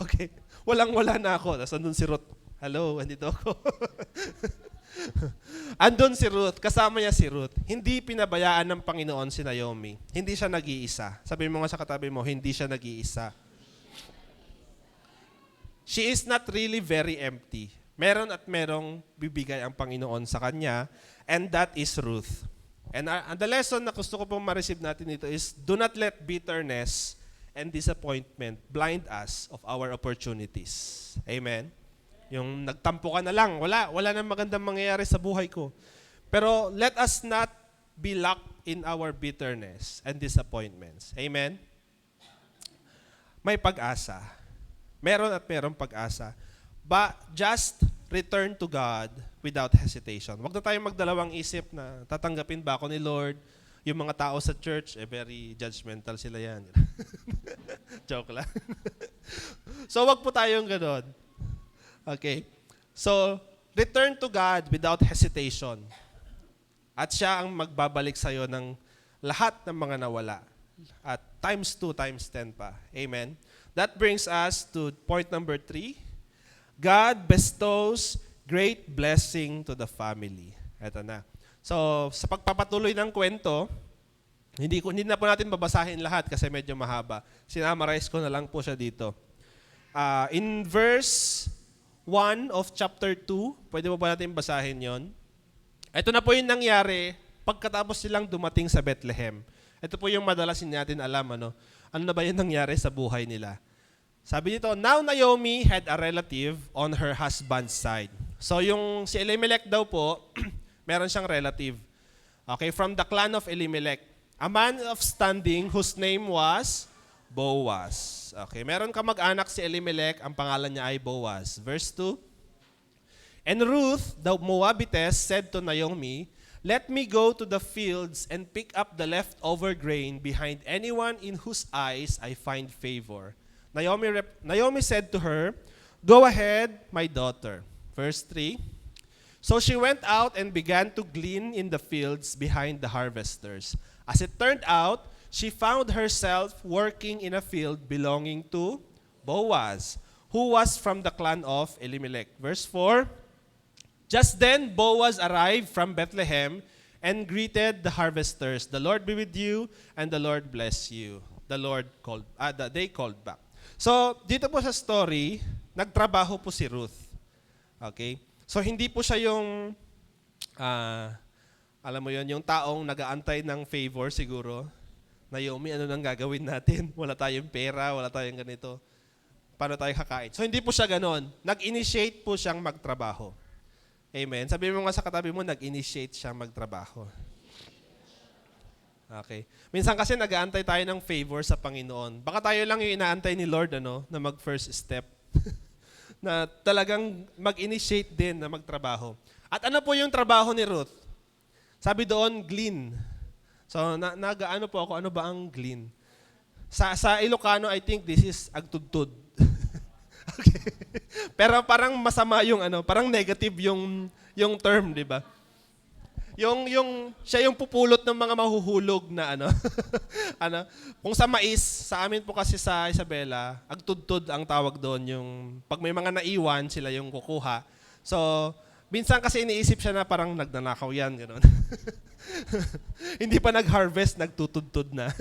Okay. Walang-wala na ako. Tapos andun si Ruth. Hello, andito ako. Andun si Ruth. Kasama niya si Ruth. Hindi pinabayaan ng Panginoon si Naomi. Hindi siya nag-iisa. Sabi mo nga sa katabi mo, hindi siya nag-iisa. She is not really very empty. Meron at merong bibigay ang Panginoon sa kanya, and that is Ruth. And the lesson na gusto ko pong ma-receive natin dito is, do not let bitterness and disappointment blind us of our opportunities. Amen? Yung nagtampo ka na lang, wala nang magandang mangyayari sa buhay ko. Pero let us not be locked in our bitterness and disappointments. Amen? May pag-asa. Meron at merong pag-asa. But just return to God without hesitation. Huwag na tayong magdalawang isip na tatanggapin ba ako ni Lord. Yung mga tao sa church, very judgmental sila yan. Joke lang. So wag po tayong ganon. Okay. So, return to God without hesitation. At siya ang magbabalik sa'yo ng lahat ng mga nawala. At times 2, times 10 pa. Amen. That brings us to point number 3. God bestows great blessing to the family. Ito na. So, sa pagpapatuloy ng kwento, hindi na po natin babasahin lahat kasi medyo mahaba. Sinamarize ko na lang po siya dito. In verse 1 of chapter 2, pwede mo ba natin basahin yon? Ito na po yung nangyari pagkatapos silang dumating sa Bethlehem. Ito po yung madalas natin alam, ano na ba yung nangyari sa buhay nila. Sabi dito, now Naomi had a relative on her husband's side. So yung si Elimelech daw po, meron siyang relative. Okay, from the clan of Elimelech. A man of standing whose name was Boaz. Okay, meron ka mag-anak si Elimelech, ang pangalan niya ay Boaz. Verse 2. And Ruth, the Moabitess, said to Naomi, let me go to the fields and pick up the leftover grain behind anyone in whose eyes I find favor. Naomi said to her, go ahead, my daughter. Verse 3. So she went out and began to glean in the fields behind the harvesters. As it turned out, she found herself working in a field belonging to Boaz, who was from the clan of Elimelech. Verse 4. Just then Boaz arrived from Bethlehem and greeted the harvesters. The Lord be with you, and the Lord bless you. They called back. So, dito po sa story, nagtrabaho po si Ruth. Okay? So, hindi po siya yung, alam mo yon, yung taong nag-aantay ng favor siguro. Naomi, ano nang gagawin natin? Wala tayong pera, wala tayong ganito. Paano tayo kakain? So, hindi po siya ganon. Nag-initiate po siyang magtrabaho. Amen. Sabi mo nga sa katabi mo, nag-initiate siya magtrabaho. Okay. Minsan kasi nag-aantay tayo ng favor sa Panginoon. Baka tayo lang yung inaantay ni Lord na mag-first step. Na talagang mag-initiate din na magtrabaho. At ano po yung trabaho ni Ruth? Sabi doon, glean. So, nag-ano po ako, ano ba ang glean? Sa Ilocano, I think this is agtudtud. Okay. Pero parang masama yung parang negative yung term, di ba? Siya yung pupulot ng mga mahuhulog na kung sa mais, sa amin po kasi sa Isabela, agtudtud ang tawag doon, yung pag may mga naiwan, sila yung kukuha. So, minsan kasi iniisip siya na parang nagnanakaw yan, gano'n. Hindi pa nag-harvest, nagtutudtud na.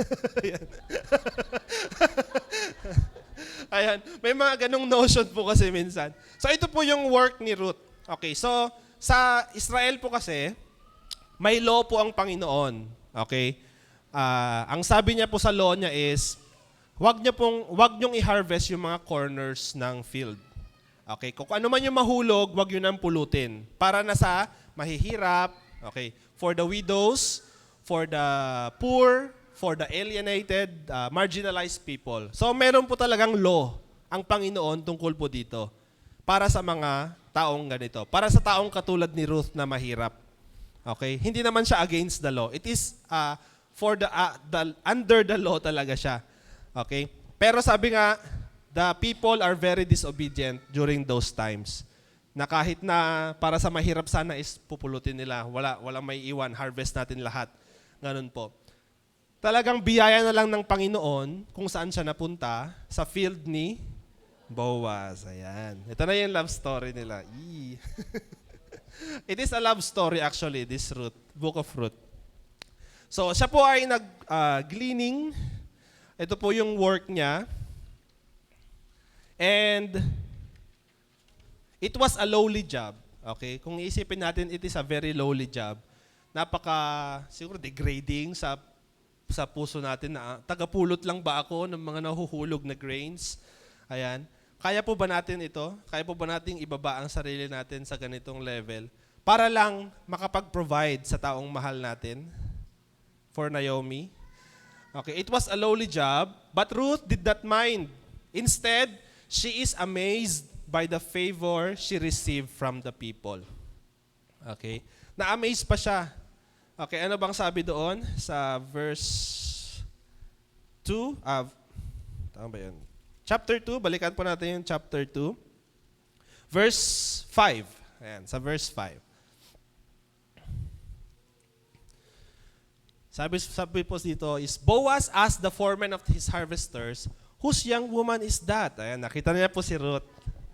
Ayan, may mga ganong notion po kasi minsan. So ito po yung work ni Ruth. Okay, so sa Israel po kasi, may law po ang Panginoon. Okay? Ang sabi niya po sa law niya is, wag niyong i-harvest yung mga corners ng field. Okay, kung ano man yung mahulog, wag yun nang pulutin. Para na sa mahihirap, okay, for the widows, for the poor, for the alienated, marginalized people. So meron po talagang law ang Panginoon tungkol po dito para sa mga taong ganito. Para sa taong katulad ni Ruth na mahirap. Okay? Hindi naman siya against the law. It is for the under the law talaga siya. Okay? Pero sabi nga, the people are very disobedient during those times. Na kahit na para sa mahirap sana is pupulutin nila. Walang may iwan. Harvest natin lahat. Ganun po. Talagang biyaya na lang ng Panginoon kung saan siya napunta sa field ni Boaz. Ayan. Ito na yung love story nila. It is a love story actually, this Ruth, Book of Ruth. So siya po ay nag-gleaning. Ito po yung work niya. And it was a lowly job. Okay? Kung iisipin natin, it is a very lowly job. Siguro degrading sa puso natin na tagapulot lang ba ako ng mga nahuhulog na grains? Ayan. Kaya po ba natin ito? Kaya po ba natin ibaba ang sarili natin sa ganitong level para lang makapag-provide sa taong mahal natin? For Naomi. Okay, it was a lowly job, but Ruth did not mind. Instead, she is amazed by the favor she received from the people. Okay? Na-amaze pa siya. Okay, ano bang sabi doon sa verse 2? Tama ba yan? Chapter 2, balikan po natin yung chapter 2. Verse 5. Ayan, sa verse 5. Sabi po dito is, Boaz asked the foreman of his harvesters, whose young woman is that? Ayan, nakita niya po si Ruth.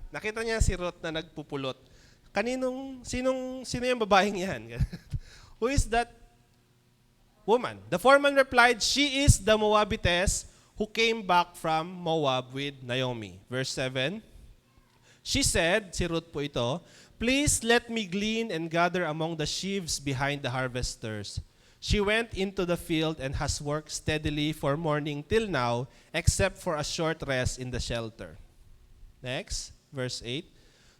Nakita niya si Ruth na nagpupulot. Sino yung babaeng yan? Who is that woman? The foreman replied, she is the Moabitess who came back from Moab with Naomi. Verse 7, she said, si Ruth po ito, please let me glean and gather among the sheaves behind the harvesters. She went into the field and has worked steadily for morning till now, except for a short rest in the shelter. Next, verse 8.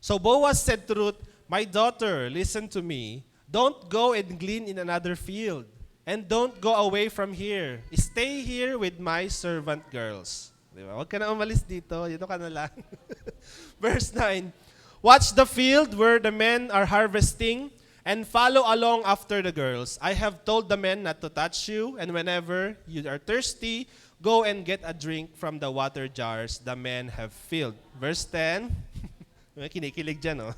So Boaz said to Ruth, my daughter, listen to me. Don't go and glean in another field, and don't go away from here. Stay here with my servant girls. Diba? Huwag ka na umalis dito. Dito ka na lang. Verse 9. Watch the field where the men are harvesting, and follow along after the girls. I have told the men not to touch you, and whenever you are thirsty, go and get a drink from the water jars the men have filled. Verse 10. May kinikilig dyan, oh.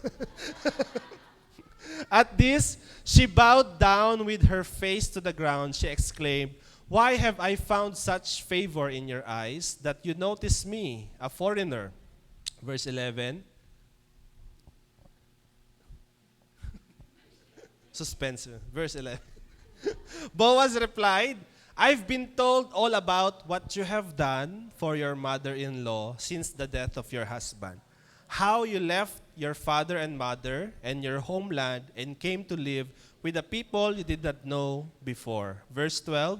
At this, she bowed down with her face to the ground. She exclaimed, why have I found such favor in your eyes that you notice me, a foreigner? Verse 11. Suspense. Verse 11. Boaz replied, I've been told all about what you have done for your mother-in-law since the death of your husband. How you left your father and mother and your homeland and came to live with a people you did not know before. Verse 12.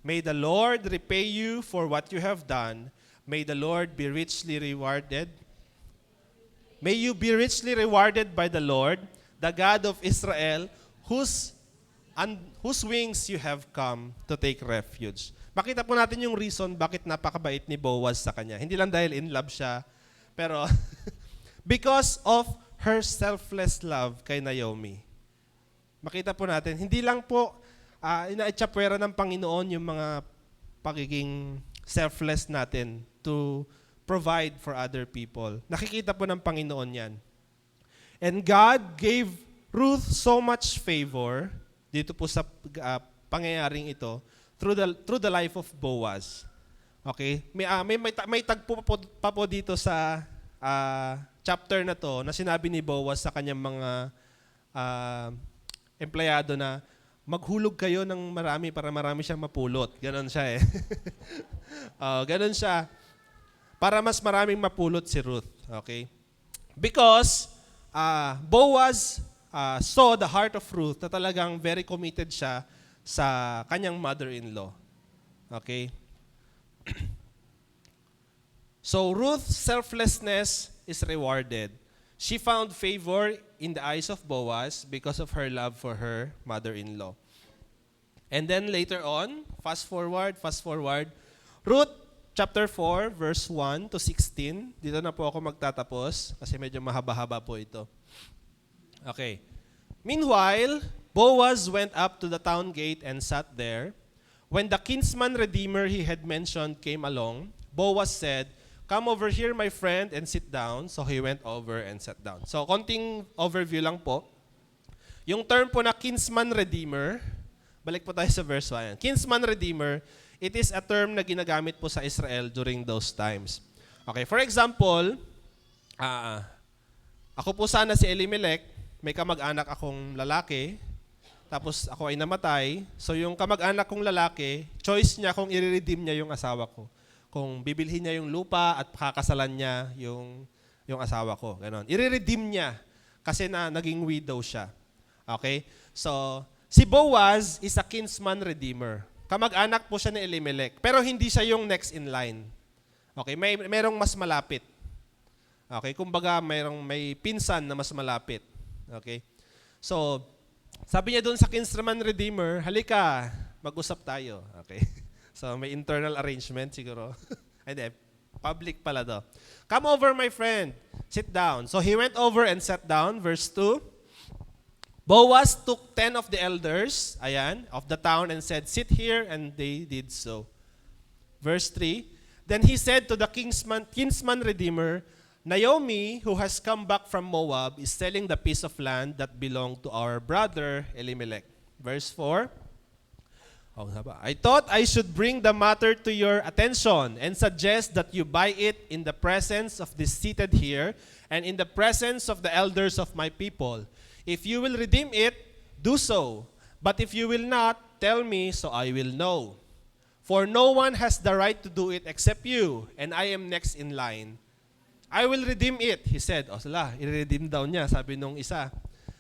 May the Lord repay you for what you have done. May the Lord be richly rewarded. May you be richly rewarded by the Lord, the God of Israel, whose wings you have come to take refuge. Makita po natin yung reason bakit napakabait ni Boaz sa kanya. Hindi lang dahil in love siya, pero because of her selfless love kay Naomi. Makita po natin, hindi lang po inaitsapwera ng Panginoon yung mga pagiging selfless natin to provide for other people. Nakikita po ng Panginoon yan. And God gave Ruth so much favor dito po sa pangyayaring ito through the life of Boaz. Okay? May tagpo pa po dito sa chapter na to na sinabi ni Boaz sa kanyang mga empleyado na maghulog kayo ng marami para marami siyang mapulot. Ganon siya eh. Ganon siya. Para mas maraming mapulot si Ruth. Okay? Because Boaz saw the heart of Ruth na talagang very committed siya sa kanyang mother-in-law. Okay? So Ruth's selflessness is rewarded. She found favor in the eyes of Boaz because of her love for her mother-in-law. And then later on, fast forward, Ruth chapter 4, verse 1 to 16. Dito na po ako magtatapos kasi medyo mahaba-haba po ito. Okay. Meanwhile, Boaz went up to the town gate and sat there. When the kinsman redeemer he had mentioned came along, Boaz said, come over here, my friend, and sit down. So he went over and sat down. So konting overview lang po. Yung term po na kinsman redeemer, balik po tayo sa verse 1. Kinsman redeemer, it is a term na ginagamit po sa Israel during those times. Okay, for example, ako po sana si Elimelech, may kamag-anak akong lalaki, tapos ako ay namatay. So yung kamag-anak kong lalaki, choice niya kung i-redeem niya yung asawa ko. Kung bibilhin niya yung lupa at kakasalan niya yung asawa ko. Ganon. I-redeem niya kasi naging widow siya. Okay? So, si Boaz is a kinsman redeemer. Kamag-anak po siya ni Elimelech. Pero hindi siya yung next in line. Okay? Merong mas malapit. Okay? Kumbaga, may pinsan na mas malapit. Okay? So, sabi niya doon sa kinsman redeemer, halika, mag-usap tayo. Okay? So, may internal arrangement siguro. Hindi, public pala do. Come over, my friend. Sit down. So, he went over and sat down. Verse 2. Boaz took 10 of the elders, of the town and said, sit here, and they did so. Verse 3. Then he said to the kinsman redeemer, Naomi, who has come back from Moab, is selling the piece of land that belonged to our brother Elimelech. Verse 4. Oh, haba. I thought I should bring the matter to your attention and suggest that you buy it in the presence of the seated here and in the presence of the elders of my people. If you will redeem it, do so. But if you will not, tell me so I will know. For no one has the right to do it except you, and I am next in line. I will redeem it, he said. O sila, i-redeem daw niya, sabi nung isa.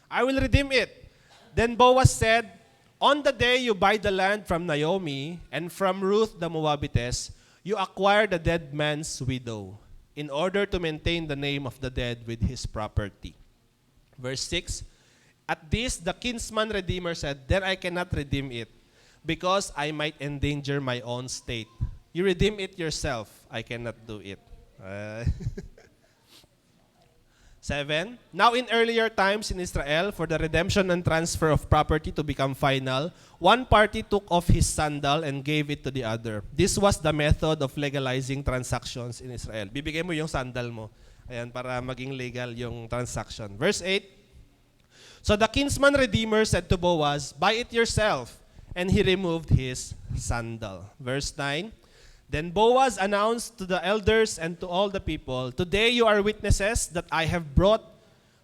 I will redeem it. Then Boaz said, on the day you buy the land from Naomi and from Ruth the Moabitess, you acquire the dead man's widow in order to maintain the name of the dead with his property. Verse 6, at this the kinsman redeemer said, then I cannot redeem it, because I might endanger my own state. You redeem it yourself. I cannot do it. 7. Now in earlier times in Israel, for the redemption and transfer of property to become final, one party took off his sandal and gave it to the other. This was the method of legalizing transactions in Israel. Bibigay mo yung sandal mo. Ayan, para maging legal yung transaction. Verse 8. So the kinsman redeemer said to Boaz, buy it yourself. And he removed his sandal. Verse 9. Then Boaz announced to the elders and to all the people, today you are witnesses that I have bought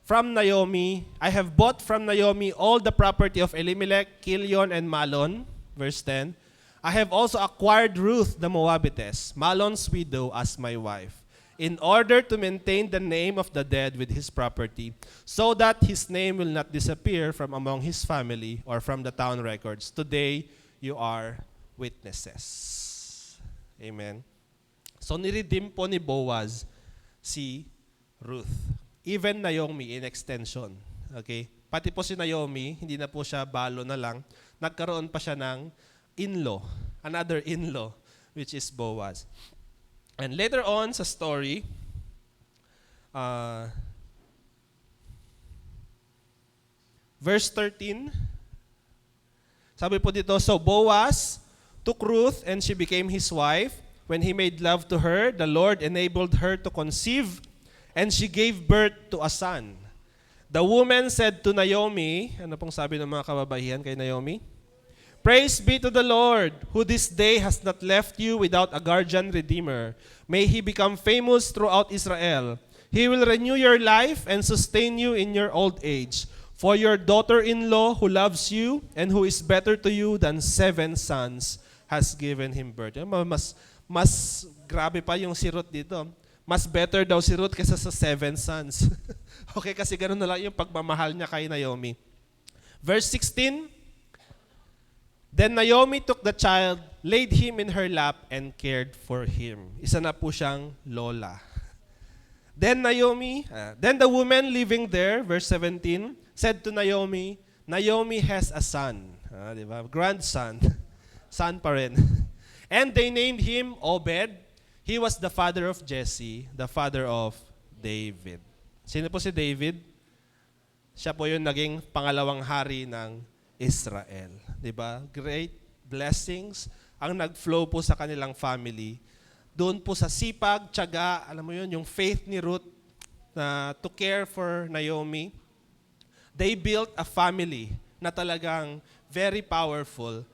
from Naomi all the property of Elimelech, Kilion, and Malon. Verse 10. I have also acquired Ruth the Moabitess, Malon's widow, as my wife, in order to maintain the name of the dead with his property, so that his name will not disappear from among his family or from the town records. Today, you are witnesses. Amen. So, niredeem po ni Boaz si Ruth. Even Naomi in extension. Okay? Pati po si Naomi, hindi na po siya balo na lang. Nagkaroon pa siya ng in-law, another in-law, which is Boaz. And later on sa story, verse 13, sabi po dito, so Boaz took Ruth and she became his wife. When he made love to her, the Lord enabled her to conceive, and she gave birth to a son. The woman said to Naomi, ano pong sabi ng mga kababaihan kay Naomi? Praise be to the Lord, who this day has not left you without a guardian redeemer. May he become famous throughout Israel. He will renew your life and sustain you in your old age. For your daughter-in-law who loves you and who is better to you than 7 sons has given him birth. Mas grabe pa yung si Ruth dito. Mas better daw si Ruth kaysa sa 7 sons. Okay, kasi ganun na lang yung pagmamahal niya kay Naomi. Verse 16, then Naomi took the child, laid him in her lap, and cared for him. Isa na po siyang lola. Then the woman living there, verse 17, said to Naomi, Naomi has a son. Diba? Grandson. Son pa rin. And they named him Obed. He was the father of Jesse, the father of David. Sino po si David? Siya po yung naging pangalawang hari ng Israel. Diba? Great blessings ang nag-flow po sa kanilang family. Doon po sa sipag, tiyaga, alam mo yun, yung faith ni Ruth na to care for Naomi. They built a family na talagang very powerful.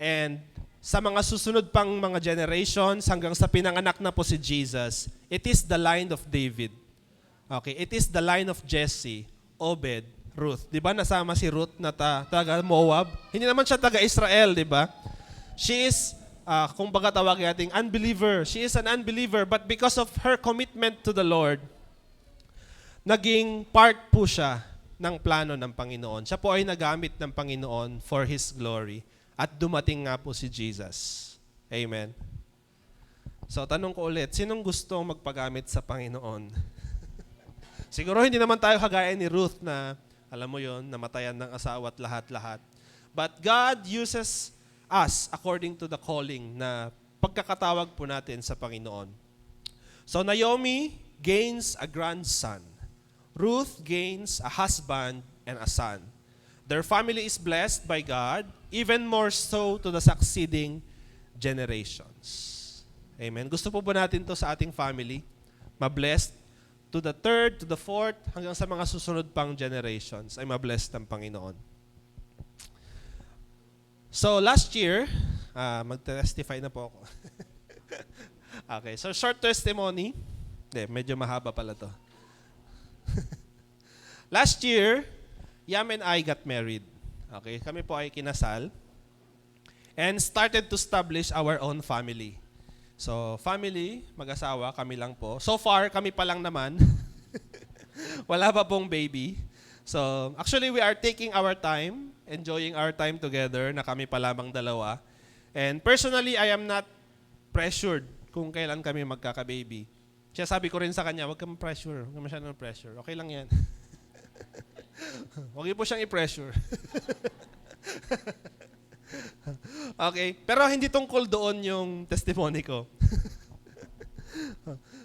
And sa mga susunod pang mga generations, hanggang sa pinanganak na po si Jesus, it is the line of David. Okay, it is the line of Jesse, Obed, Ruth. Di ba nasama si Ruth na taga Moab? Hindi naman siya taga Israel, di ba? She is, kung baga tawagin natin, unbeliever. She is an unbeliever, but because of her commitment to the Lord, naging part po siya ng plano ng Panginoon. Siya po ay nagamit ng Panginoon for His glory. At dumating nga po si Jesus. Amen. So, tanong ko ulit, sinong gustong magpagamit sa Panginoon? Siguro hindi naman tayo kagaya ni Ruth na, alam mo yon, namatayan ng asawa at lahat-lahat. But God uses us according to the calling na pagkakatawag po natin sa Panginoon. So, Naomi gains a grandson. Ruth gains a husband and a son. Their family is blessed by God, even more so to the succeeding generations. Amen. Gusto po ba natin to sa ating family? Mablessed to the third, to the fourth, hanggang sa mga susunod pang generations ay mablessed ng Panginoon. So last year, Mag-testify na po ako. Okay, so short testimony. Hindi, medyo mahaba pala to. Last year, Yam and I got married. Okay, kami po ay kinasal and started to establish our own family. So, family, mag-asawa, kami lang po. So far, kami pa lang naman. Wala pa pong baby. So, actually, we are taking our time, enjoying our time together, na kami pa lamang dalawa. And personally, I am not pressured kung kailan kami magkaka-baby. Kaya sabi ko rin sa kanya, huwag ka ma-pressure, huwag ka masyadong pressure. Okay lang yan. Huwag niyo po siyang i-pressure. Okay, pero hindi tungkol doon yung testimony ko.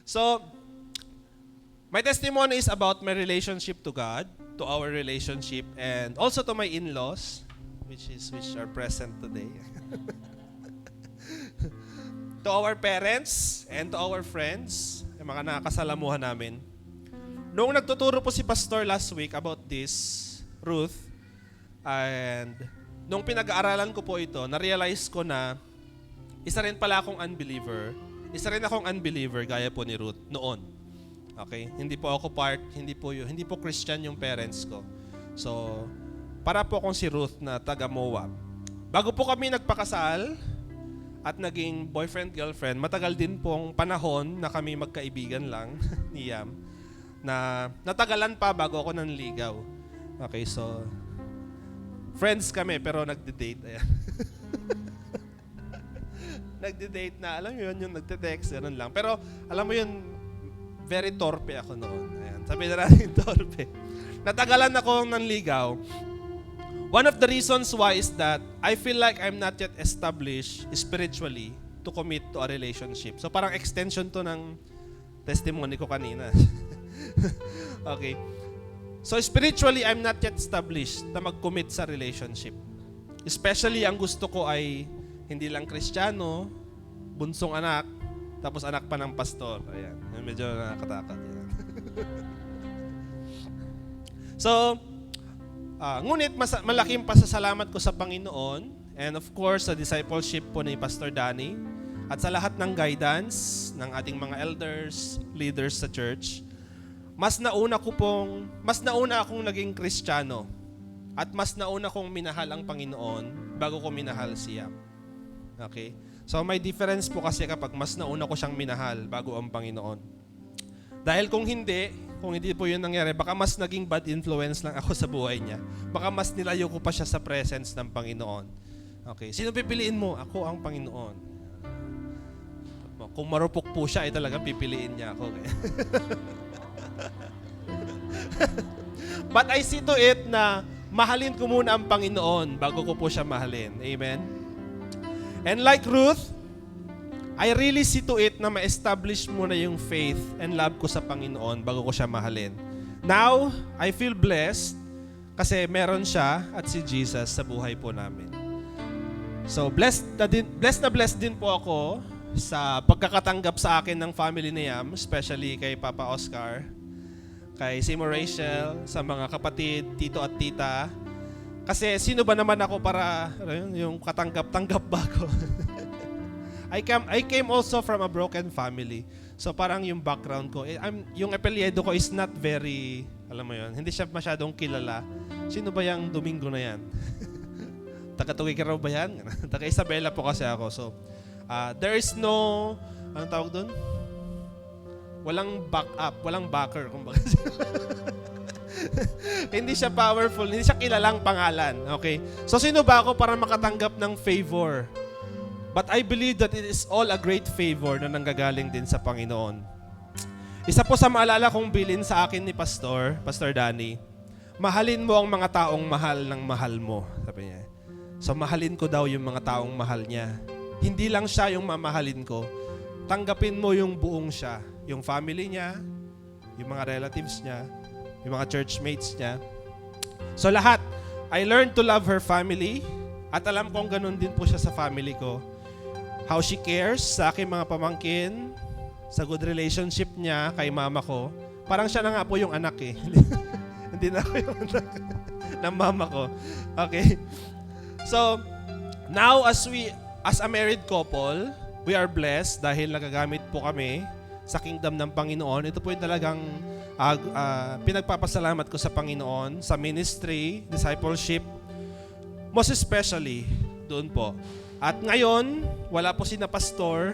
So, my testimony is about my relationship to God, to our relationship, and also to my in-laws, which are present today. To our parents and to our friends, yung mga nakakasalamuhan namin. Noong nagtuturo po si Pastor last week about this, Ruth, and nung pinag-aaralan ko po ito, na-realize ko na isa rin pala akong unbeliever. Isa rin akong unbeliever gaya po ni Ruth noon. Okay? Hindi po ako hindi po Christian yung parents ko. So, para po akong si Ruth na taga Moab. Bago po kami nagpakasal at naging boyfriend-girlfriend, matagal din pong panahon na kami magkaibigan lang ni Yam, na natagalan pa bago ako nanligaw. Okay, so friends kami pero nagde-date. Ayan. Nagde-date na, alam mo yun, yung nagte-text, ganun lang. Pero alam mo yun, very torpe ako noon. Ayan, sabi na natin torpe. Natagalan ako nanligaw. One of the reasons why is that I feel like I'm not yet established spiritually to commit to a relationship. So parang extension to ng testimony ko kanina. Okay. So spiritually, I'm not yet established na mag-commit sa relationship. Especially, ang gusto ko ay hindi lang Kristiyano, bunsong anak, tapos anak pa ng pastor. Ayan. Medyo nakakatakot. So, ngunit malaking pasasalamat ko sa Panginoon and of course sa discipleship po ni Pastor Danny at sa lahat ng guidance ng ating mga elders, leaders sa church. Mas nauna akong naging Kristiyano at mas nauna kong minahal ang Panginoon bago ko minahal siya. Okay? So may difference po kasi kapag mas nauna ko siyang minahal bago ang Panginoon. Dahil kung hindi po yun nangyari, baka mas naging bad influence lang ako sa buhay niya. Baka mas nilayo ko pa siya sa presence ng Panginoon. Okay, sino pipiliin mo? Ako ang Panginoon. Kung marupok po siya, ay talagang pipiliin niya ako. Okay? But I see to it na mahalin ko muna ang Panginoon bago ko po siya mahalin. Amen? And like Ruth, I really see to it na ma-establish muna yung faith and love ko sa Panginoon bago ko siya mahalin. Now, I feel blessed kasi meron siya at si Jesus sa buhay po namin. So, blessed din po ako sa pagkakatanggap sa akin ng family ni Yam, especially kay Papa Oscar, kay Simo Rachel, sa mga kapatid, tito at tita. Kasi sino ba naman ako para yung katanggap-tanggap ba ako? I came also from a broken family. So parang yung background ko, yung apelyido ko is not very, alam mo yun, hindi siya masyadong kilala. Sino ba yung Domingo na yan? Taga-Tuwikaraw ba yan? Taga-Isabela po kasi ako. So, there is no, anong tawag doon? Walang backup, walang backer. Kumbaga. Hindi siya powerful, hindi siya kilalang pangalan. Okay? So, sino ba ako para makatanggap ng favor? But I believe that it is all a great favor na nanggagaling din sa Panginoon. Isa po sa maalala kong bilin sa akin ni Pastor Danny, mahalin mo ang mga taong mahal ng mahal mo. Sabi niya. So mahalin ko daw yung mga taong mahal niya. Hindi lang siya yung mamahalin ko. Tanggapin mo yung buong siya. Yung family niya, yung mga relatives niya, yung mga churchmates niya. So lahat, I learned to love her family at alam kong ganun din po siya sa family ko. How she cares sa aking mga pamangkin, sa good relationship niya kay mama ko. Parang siya na nga po yung anak eh. Hindi na ako yung anak ng mama ko. Okay. So, now as we as a married couple, we are blessed dahil nagagamit po kami sa kingdom ng Panginoon. Ito po yung talagang pinagpapasalamat ko sa Panginoon, sa ministry, discipleship, most especially doon po. At ngayon, wala po sina pastor.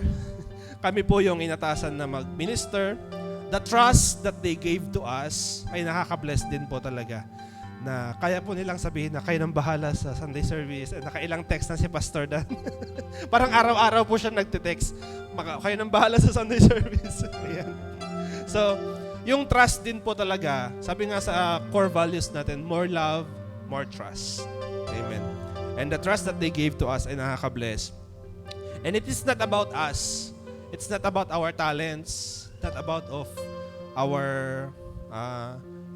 Kami po yung inatasan na mag-minister. The trust that they gave to us ay nakaka-bless din po talaga. Na kaya po nilang sabihin na kayo nang bahala sa Sunday service. Nakailang text na si Pastor Dan. Parang araw-araw po siya nagte-text. Kayo nang bahala sa Sunday service. Ayan. So, yung trust din po talaga, sabi nga sa core values natin, more love, more trust. Amen. And the trust that they gave to us ay nakaka-bless. And it is not about us. It's not about our talents. Not about of our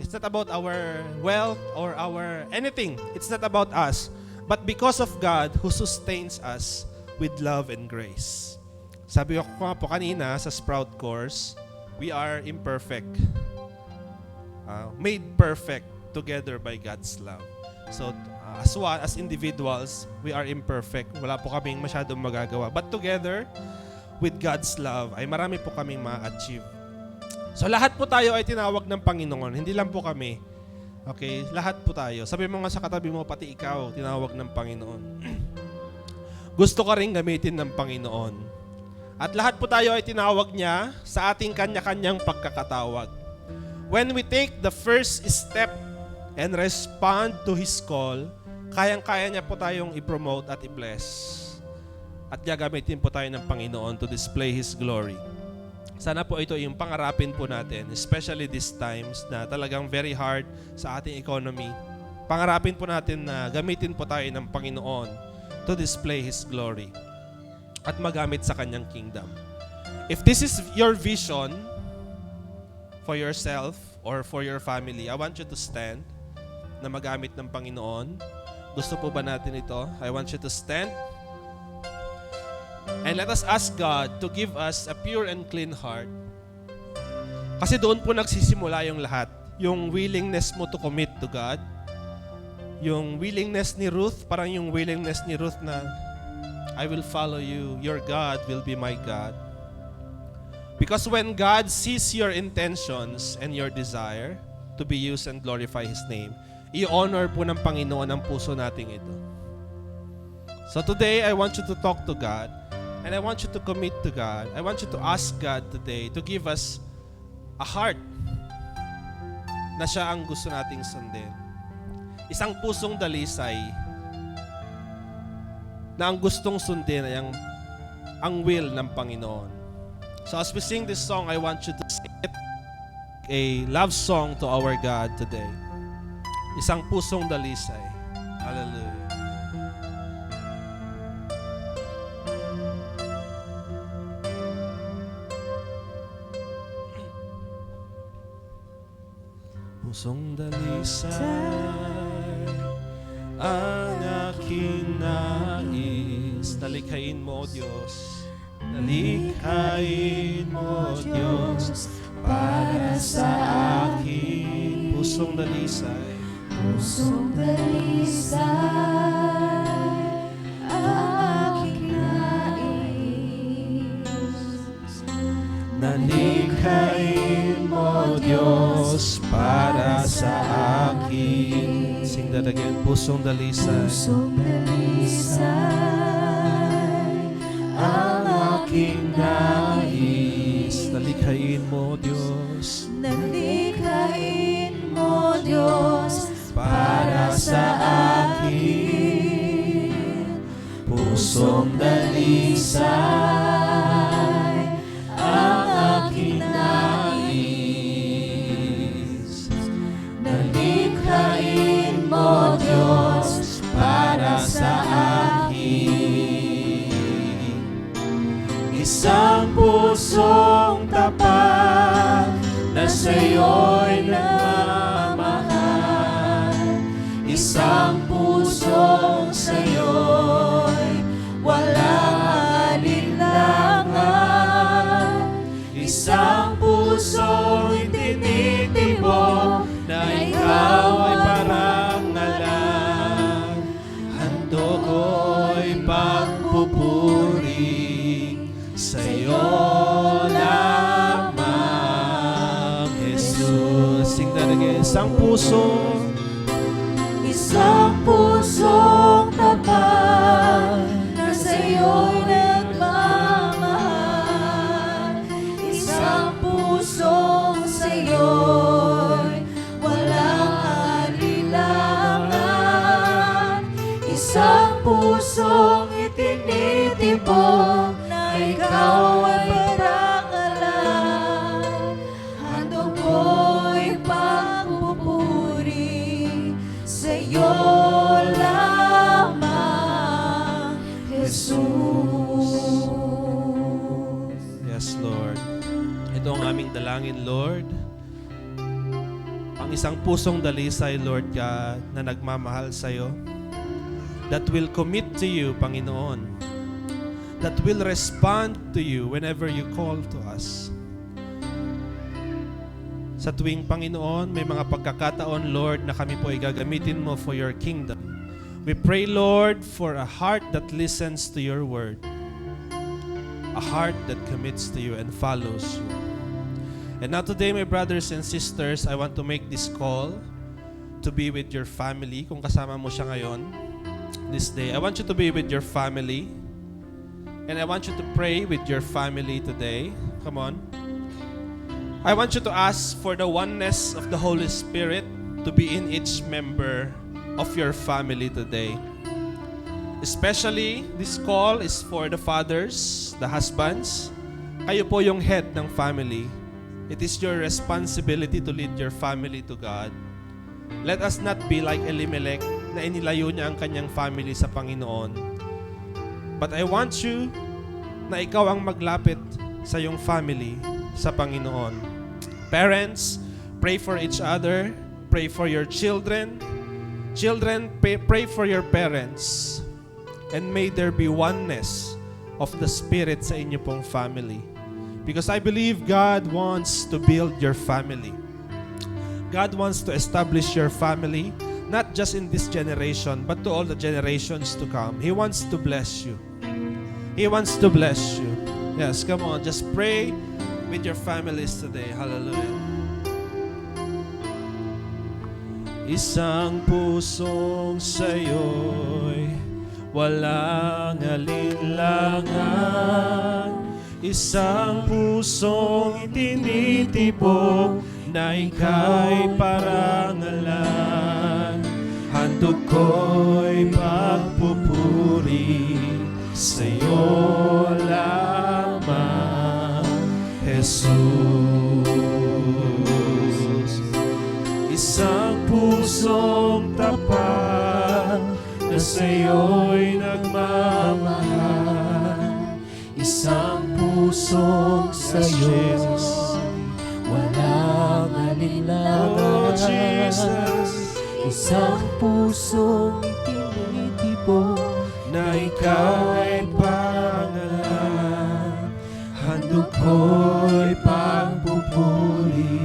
it's not about our wealth or our anything. It's not about us. But because of God who sustains us with love and grace. Sabi ko nga po kanina sa Sprout course, we are imperfect. Made perfect together by God's love. So, as individuals, we are imperfect. Wala po kaming masyadong magagawa. But together, with God's love, ay marami po kaming ma-achieve. So lahat po tayo ay tinawag ng Panginoon. Hindi lang po kami. Okay? Lahat po tayo. Sabi mo nga sa katabi mo, pati ikaw, tinawag ng Panginoon. Gusto ka rin gamitin ng Panginoon. At lahat po tayo ay tinawag niya sa ating kanya-kanyang pagkakatawag. When we take the first step and respond to His call, kayang-kaya niya po tayong i-promote at i-bless. At gagamitin po tayo ng Panginoon to display His glory. Sana po ito yung pangarapin po natin, especially these times na talagang very hard sa ating economy. Pangarapin po natin na gamitin po tayo ng Panginoon to display His glory at magamit sa Kanyang kingdom. If this is your vision for yourself or for your family, I want you to stand na magamit ng Panginoon. Gusto po ba natin ito? I want you to stand. And let us ask God to give us a pure and clean heart. Kasi doon po nagsisimula yung lahat. Yung willingness mo to commit to God. Yung willingness ni Ruth, parang yung willingness ni Ruth na I will follow you. Your God will be my God. Because when God sees your intentions and your desire to be used and glorify His name, i-honor po ng Panginoon ang puso nating ito. So today, I want you to talk to God. And I want you to commit to God. I want you to ask God today to give us a heart na siya ang gusto nating sundin. Isang pusong dalisay na ang gustong sundin ay ang will ng Panginoon. So as we sing this song, I want you to sing it a love song to our God today. Isang pusong dalisay. Hallelujah. Pusong dalisay ang aking nais. Nalikhain mo, O Diyos. Nalikhain mo, O Diyos, para sa akin. Pusong dalisay. Pusong dalisay ang aking nais. Nalikhain mo, Diyos, para sa akin. Sing that again. Pusong dalisay. Pusong dalisay ang Aking nais. Nalikhain mo, Diyos. nalikhain mo, Diyos, Para sa akin. Pusong dalisay ang aking nais. Nalikhain mo, Diyos, para sa akin. Isang pusong tapat na sa'yo'y nagmamahal. Isang pusong sa'yo'y walang alinlangan. Isang pusong tinitibok na ikaw ay parang ngalan. Handog ko'y pagpupuri pagpupuri sa'yo lamang, Jesus. Sing that again. Isang pusong tapat na sa'yo'y nagmamahal. Isang pusong sa'yo'y walang alinlangan. Isang pusong itinitibok na ikaw ay parangalan. Handog ko'y pagpupuri sa'yo lamang, Jesus. Yes, Lord. Ito ang aming dalangin, Lord. Ang isang pusong dalisay, Lord God, na nagmamahal sa'yo, that will commit to you, Panginoon, that will respond to you whenever you call to us. Sa tuwing, Panginoon, may mga pagkakataon, Lord, na kami po ay gagamitin mo for your kingdom. We pray, Lord, for a heart that listens to your word, a heart that commits to you and follows you. And now today, my brothers and sisters, I want to make this call to be with your family. Kung kasama mo siya ngayon, this day, I want you to be with your family. And I want you to pray with your family today. Come on. I want you to ask for the oneness of the Holy Spirit to be in each member of your family today. Especially, this call is for the fathers, the husbands. Kayo po yung head ng family. It is your responsibility to lead your family to God. Let us not be like Elimelech na inilayo niya ang kanyang family sa Panginoon. But I want you na ikaw ang maglapit sa iyong family sa Panginoon. Parents, pray for each other. Pray for your children. Children, pray for your parents. And may there be oneness of the Spirit sa inyo pong family. Because I believe God wants to build your family. God wants to establish your family, not just in this generation, but to all the generations to come. He wants to bless you. He wants to bless you. Yes, come on, just pray with your families today. Hallelujah. Isang pusong sa'yo'y walang alinlangan. Isang pusong itinitibok na ika'y parangalan. Handog ko'y pagpupuri sa'yo lamang, Jesus. Isang pusong tapat na sa'yo'y nagmamahal. Isang pusong sa'yo Walang alinlangan. Oh, Jesus. Isang pusong itinitibok na ikaw ay parangalan. Handog ko'y pagpupuri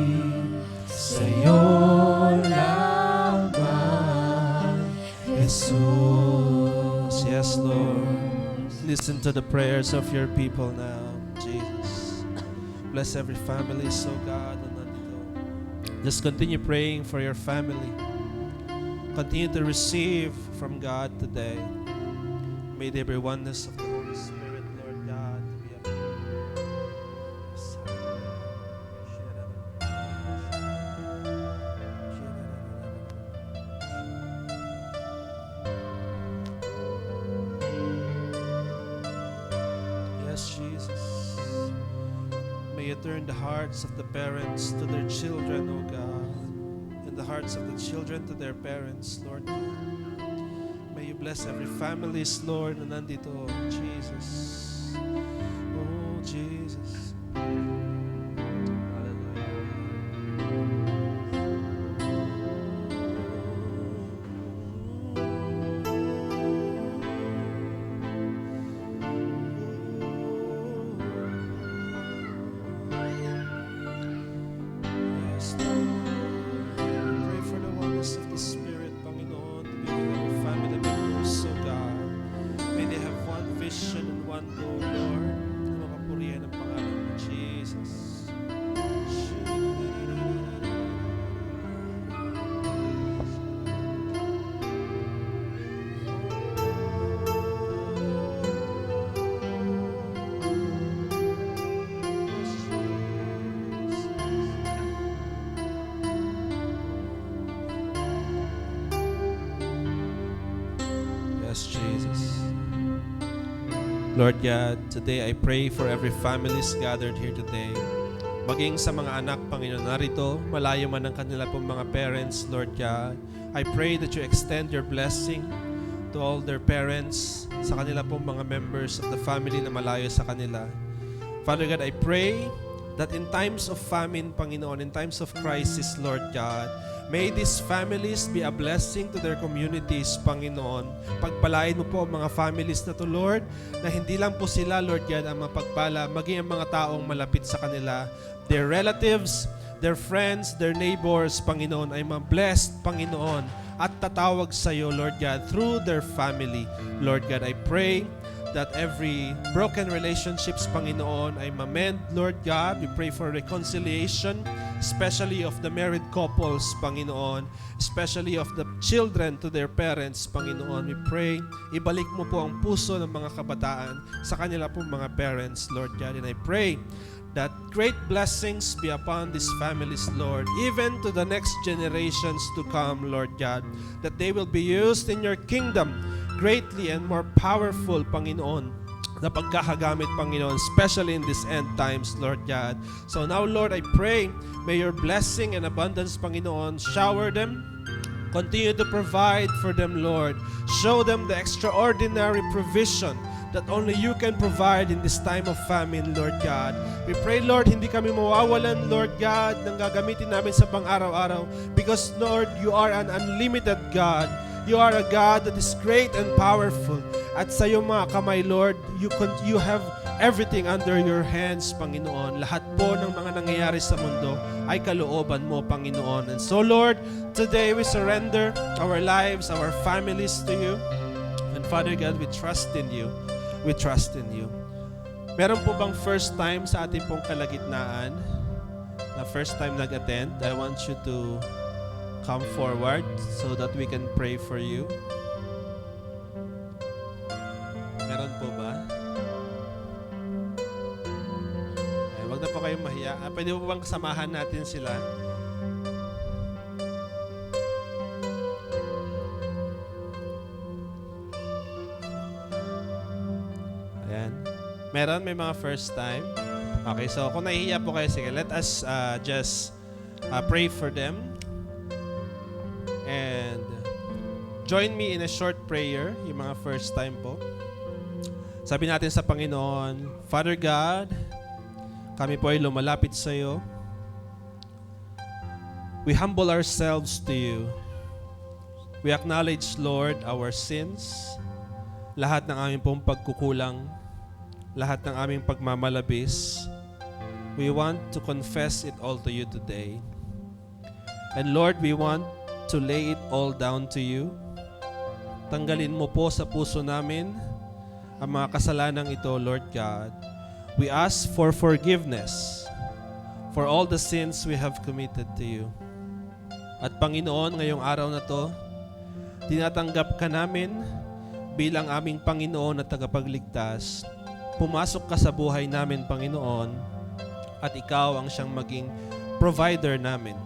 sa'yo lamang, Jesus. Yes, Lord. Listen to the prayers of your people now, Jesus. Bless every family, so God. Just continue praying for your family. Continue to receive from God today. May there be oneness of the Holy Spirit, Lord God, to be Yes, Jesus. May you turn the hearts of the parents to their children, O God, and the hearts of the children to their parents, Lord God. May you bless every families, Lord, na nandito, Jesus. Oh, Jesus. Yes, Lord. Pray for the oneness of the Spirit, Panginoon, to be with our family members, so God. May they have one vision, one go, Lord. Mapapurihan ang pangalan mo, Jesus. Yes, Jesus. Lord God, today I pray for every families gathered here today. Maging sa mga anak, Panginoon, narito, malayo man ang kanila pong mga parents, Lord God. I pray that you extend your blessing to all their parents, sa kanila pong mga members of the family na malayo sa kanila. Father God, I pray that in times of famine, Panginoon, in times of crisis, Lord God, may these families be a blessing to their communities, Panginoon. Pagpalain mo po ang mga families na to, Lord, na hindi lang po sila, Lord God, ang mapagpala, maging ang mga taong malapit sa kanila, their relatives, their friends, their neighbors, Panginoon, ay ma-blessed, Panginoon, at tatawag sa iyo, Lord God, through their family. Lord God, I pray that every broken relationships, Panginoon, ay mamend, Lord God. We pray for reconciliation, especially of the married couples, Panginoon, especially of the children to their parents, Panginoon. We pray, ibalik mo po ang puso ng mga kabataan sa kanila pong mga parents, Lord God. And I pray that great blessings be upon these families, Lord, even to the next generations to come, Lord God, that they will be used in your kingdom greatly and more powerful, Panginoon, na pagkakagamit, Panginoon, especially in these end times, Lord God. So now, Lord, I pray, may your blessing and abundance, Panginoon, shower them. Continue to provide for them, Lord. Show them the extraordinary provision that only you can provide in this time of famine, Lord God. We pray, Lord, hindi kami mawawalan, Lord God, ng gagamitin namin sa pang-araw-araw because, Lord, you are an unlimited God. You are a God that is great and powerful. At sa iyong mga kamay, Lord, you have everything under your hands, Panginoon. Lahat po ng mga nangyayari sa mundo ay kalooban mo, Panginoon. And so, Lord, today we surrender our lives, our families to you. And Father God, we trust in you. We trust in you. Meron po bang first time sa ating pong kalagitnaan na first time nag-attend? I want you to come forward so that we can pray for you. Meron po ba? Ay, wag na po kayong mahiya. Pwede po bang samahan natin sila? Ayan. Meron? May mga first time? Okay, so kung nahihiya po kayo, sige, let us just pray for them. And join me in a short prayer, yung mga first time po. Sabi natin sa Panginoon, Father God, kami po ay lumalapit sa iyo. We humble ourselves to you. We acknowledge, Lord, our sins, lahat ng aming pong pagkukulang, lahat ng aming pagmamalabis. We want to confess it all to you today. And Lord, we want to lay it all down to you. Tanggalin mo po sa puso namin ang mga kasalanang ito, Lord God. We ask for forgiveness for all the sins we have committed to you. At Panginoon, ngayong araw na to, tinatanggap ka namin bilang aming Panginoon at tagapagligtas. Pumasok ka sa buhay namin, Panginoon, at ikaw ang siyang maging provider namin.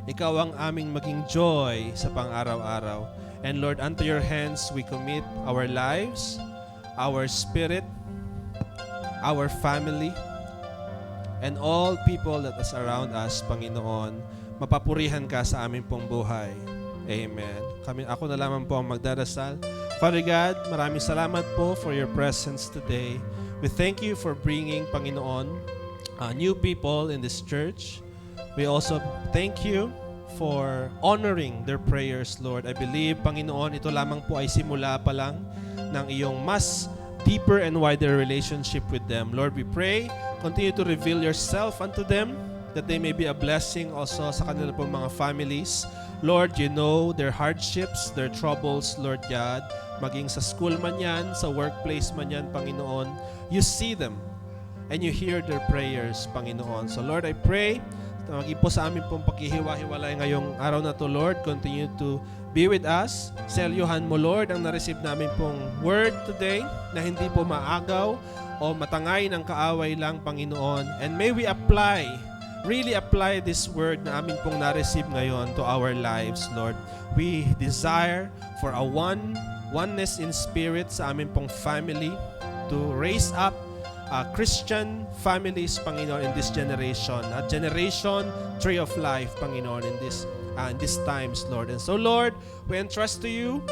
Ikaw ang aming maging joy sa pang-araw-araw. And Lord, unto your hands we commit our lives, our spirit, our family, and all people that is around us, Panginoon. Mapapurihan ka sa aming pong buhay. Amen. Ako na lamang po ang magdarasal. Father God, maraming salamat po for your presence today. We thank you for bringing, Panginoon, new people in this church. We also thank you for honoring their prayers, Lord. I believe, Panginoon, ito lamang po ay simula pa lang ng iyong mas deeper and wider relationship with them. Lord, we pray, continue to reveal yourself unto them, that they may be a blessing also sa kanila pong mga families. Lord, you know their hardships, their troubles, Lord God. maging sa school man yan, sa workplace man yan, Panginoon, you see them and you hear their prayers, Panginoon. So Lord, I pray na maging po sa amin pong paghihiwa-hiwalay ngayong araw na to, Lord. Continue to be with us. Selyuhan mo, Lord, ang na-receive namin pong word today na hindi po maagaw o matangay ng kaaway lang, Panginoon. And may we really apply this word na amin pong na-receive ngayon to our lives, Lord. We desire for a oneness in spirit sa amin pong family to raise up Christian families, Panginoon, in this generation. A generation tree of life, Panginoon, in these times, Lord. And so, Lord, we entrust to you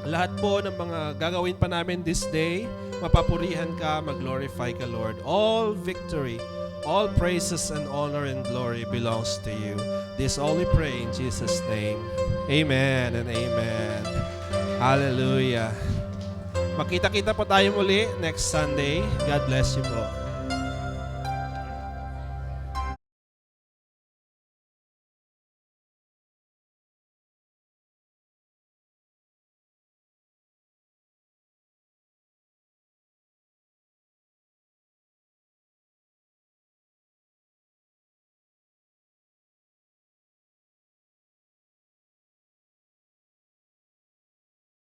lahat po ng mga gagawin pa namin this day. Mapapurihan ka, mag-glorify ka, Lord. All victory, all praises and honor and glory belongs to you. This all we pray in Jesus' name. Amen and amen. Hallelujah. Makita-kita po tayo muli next Sunday. God bless you po.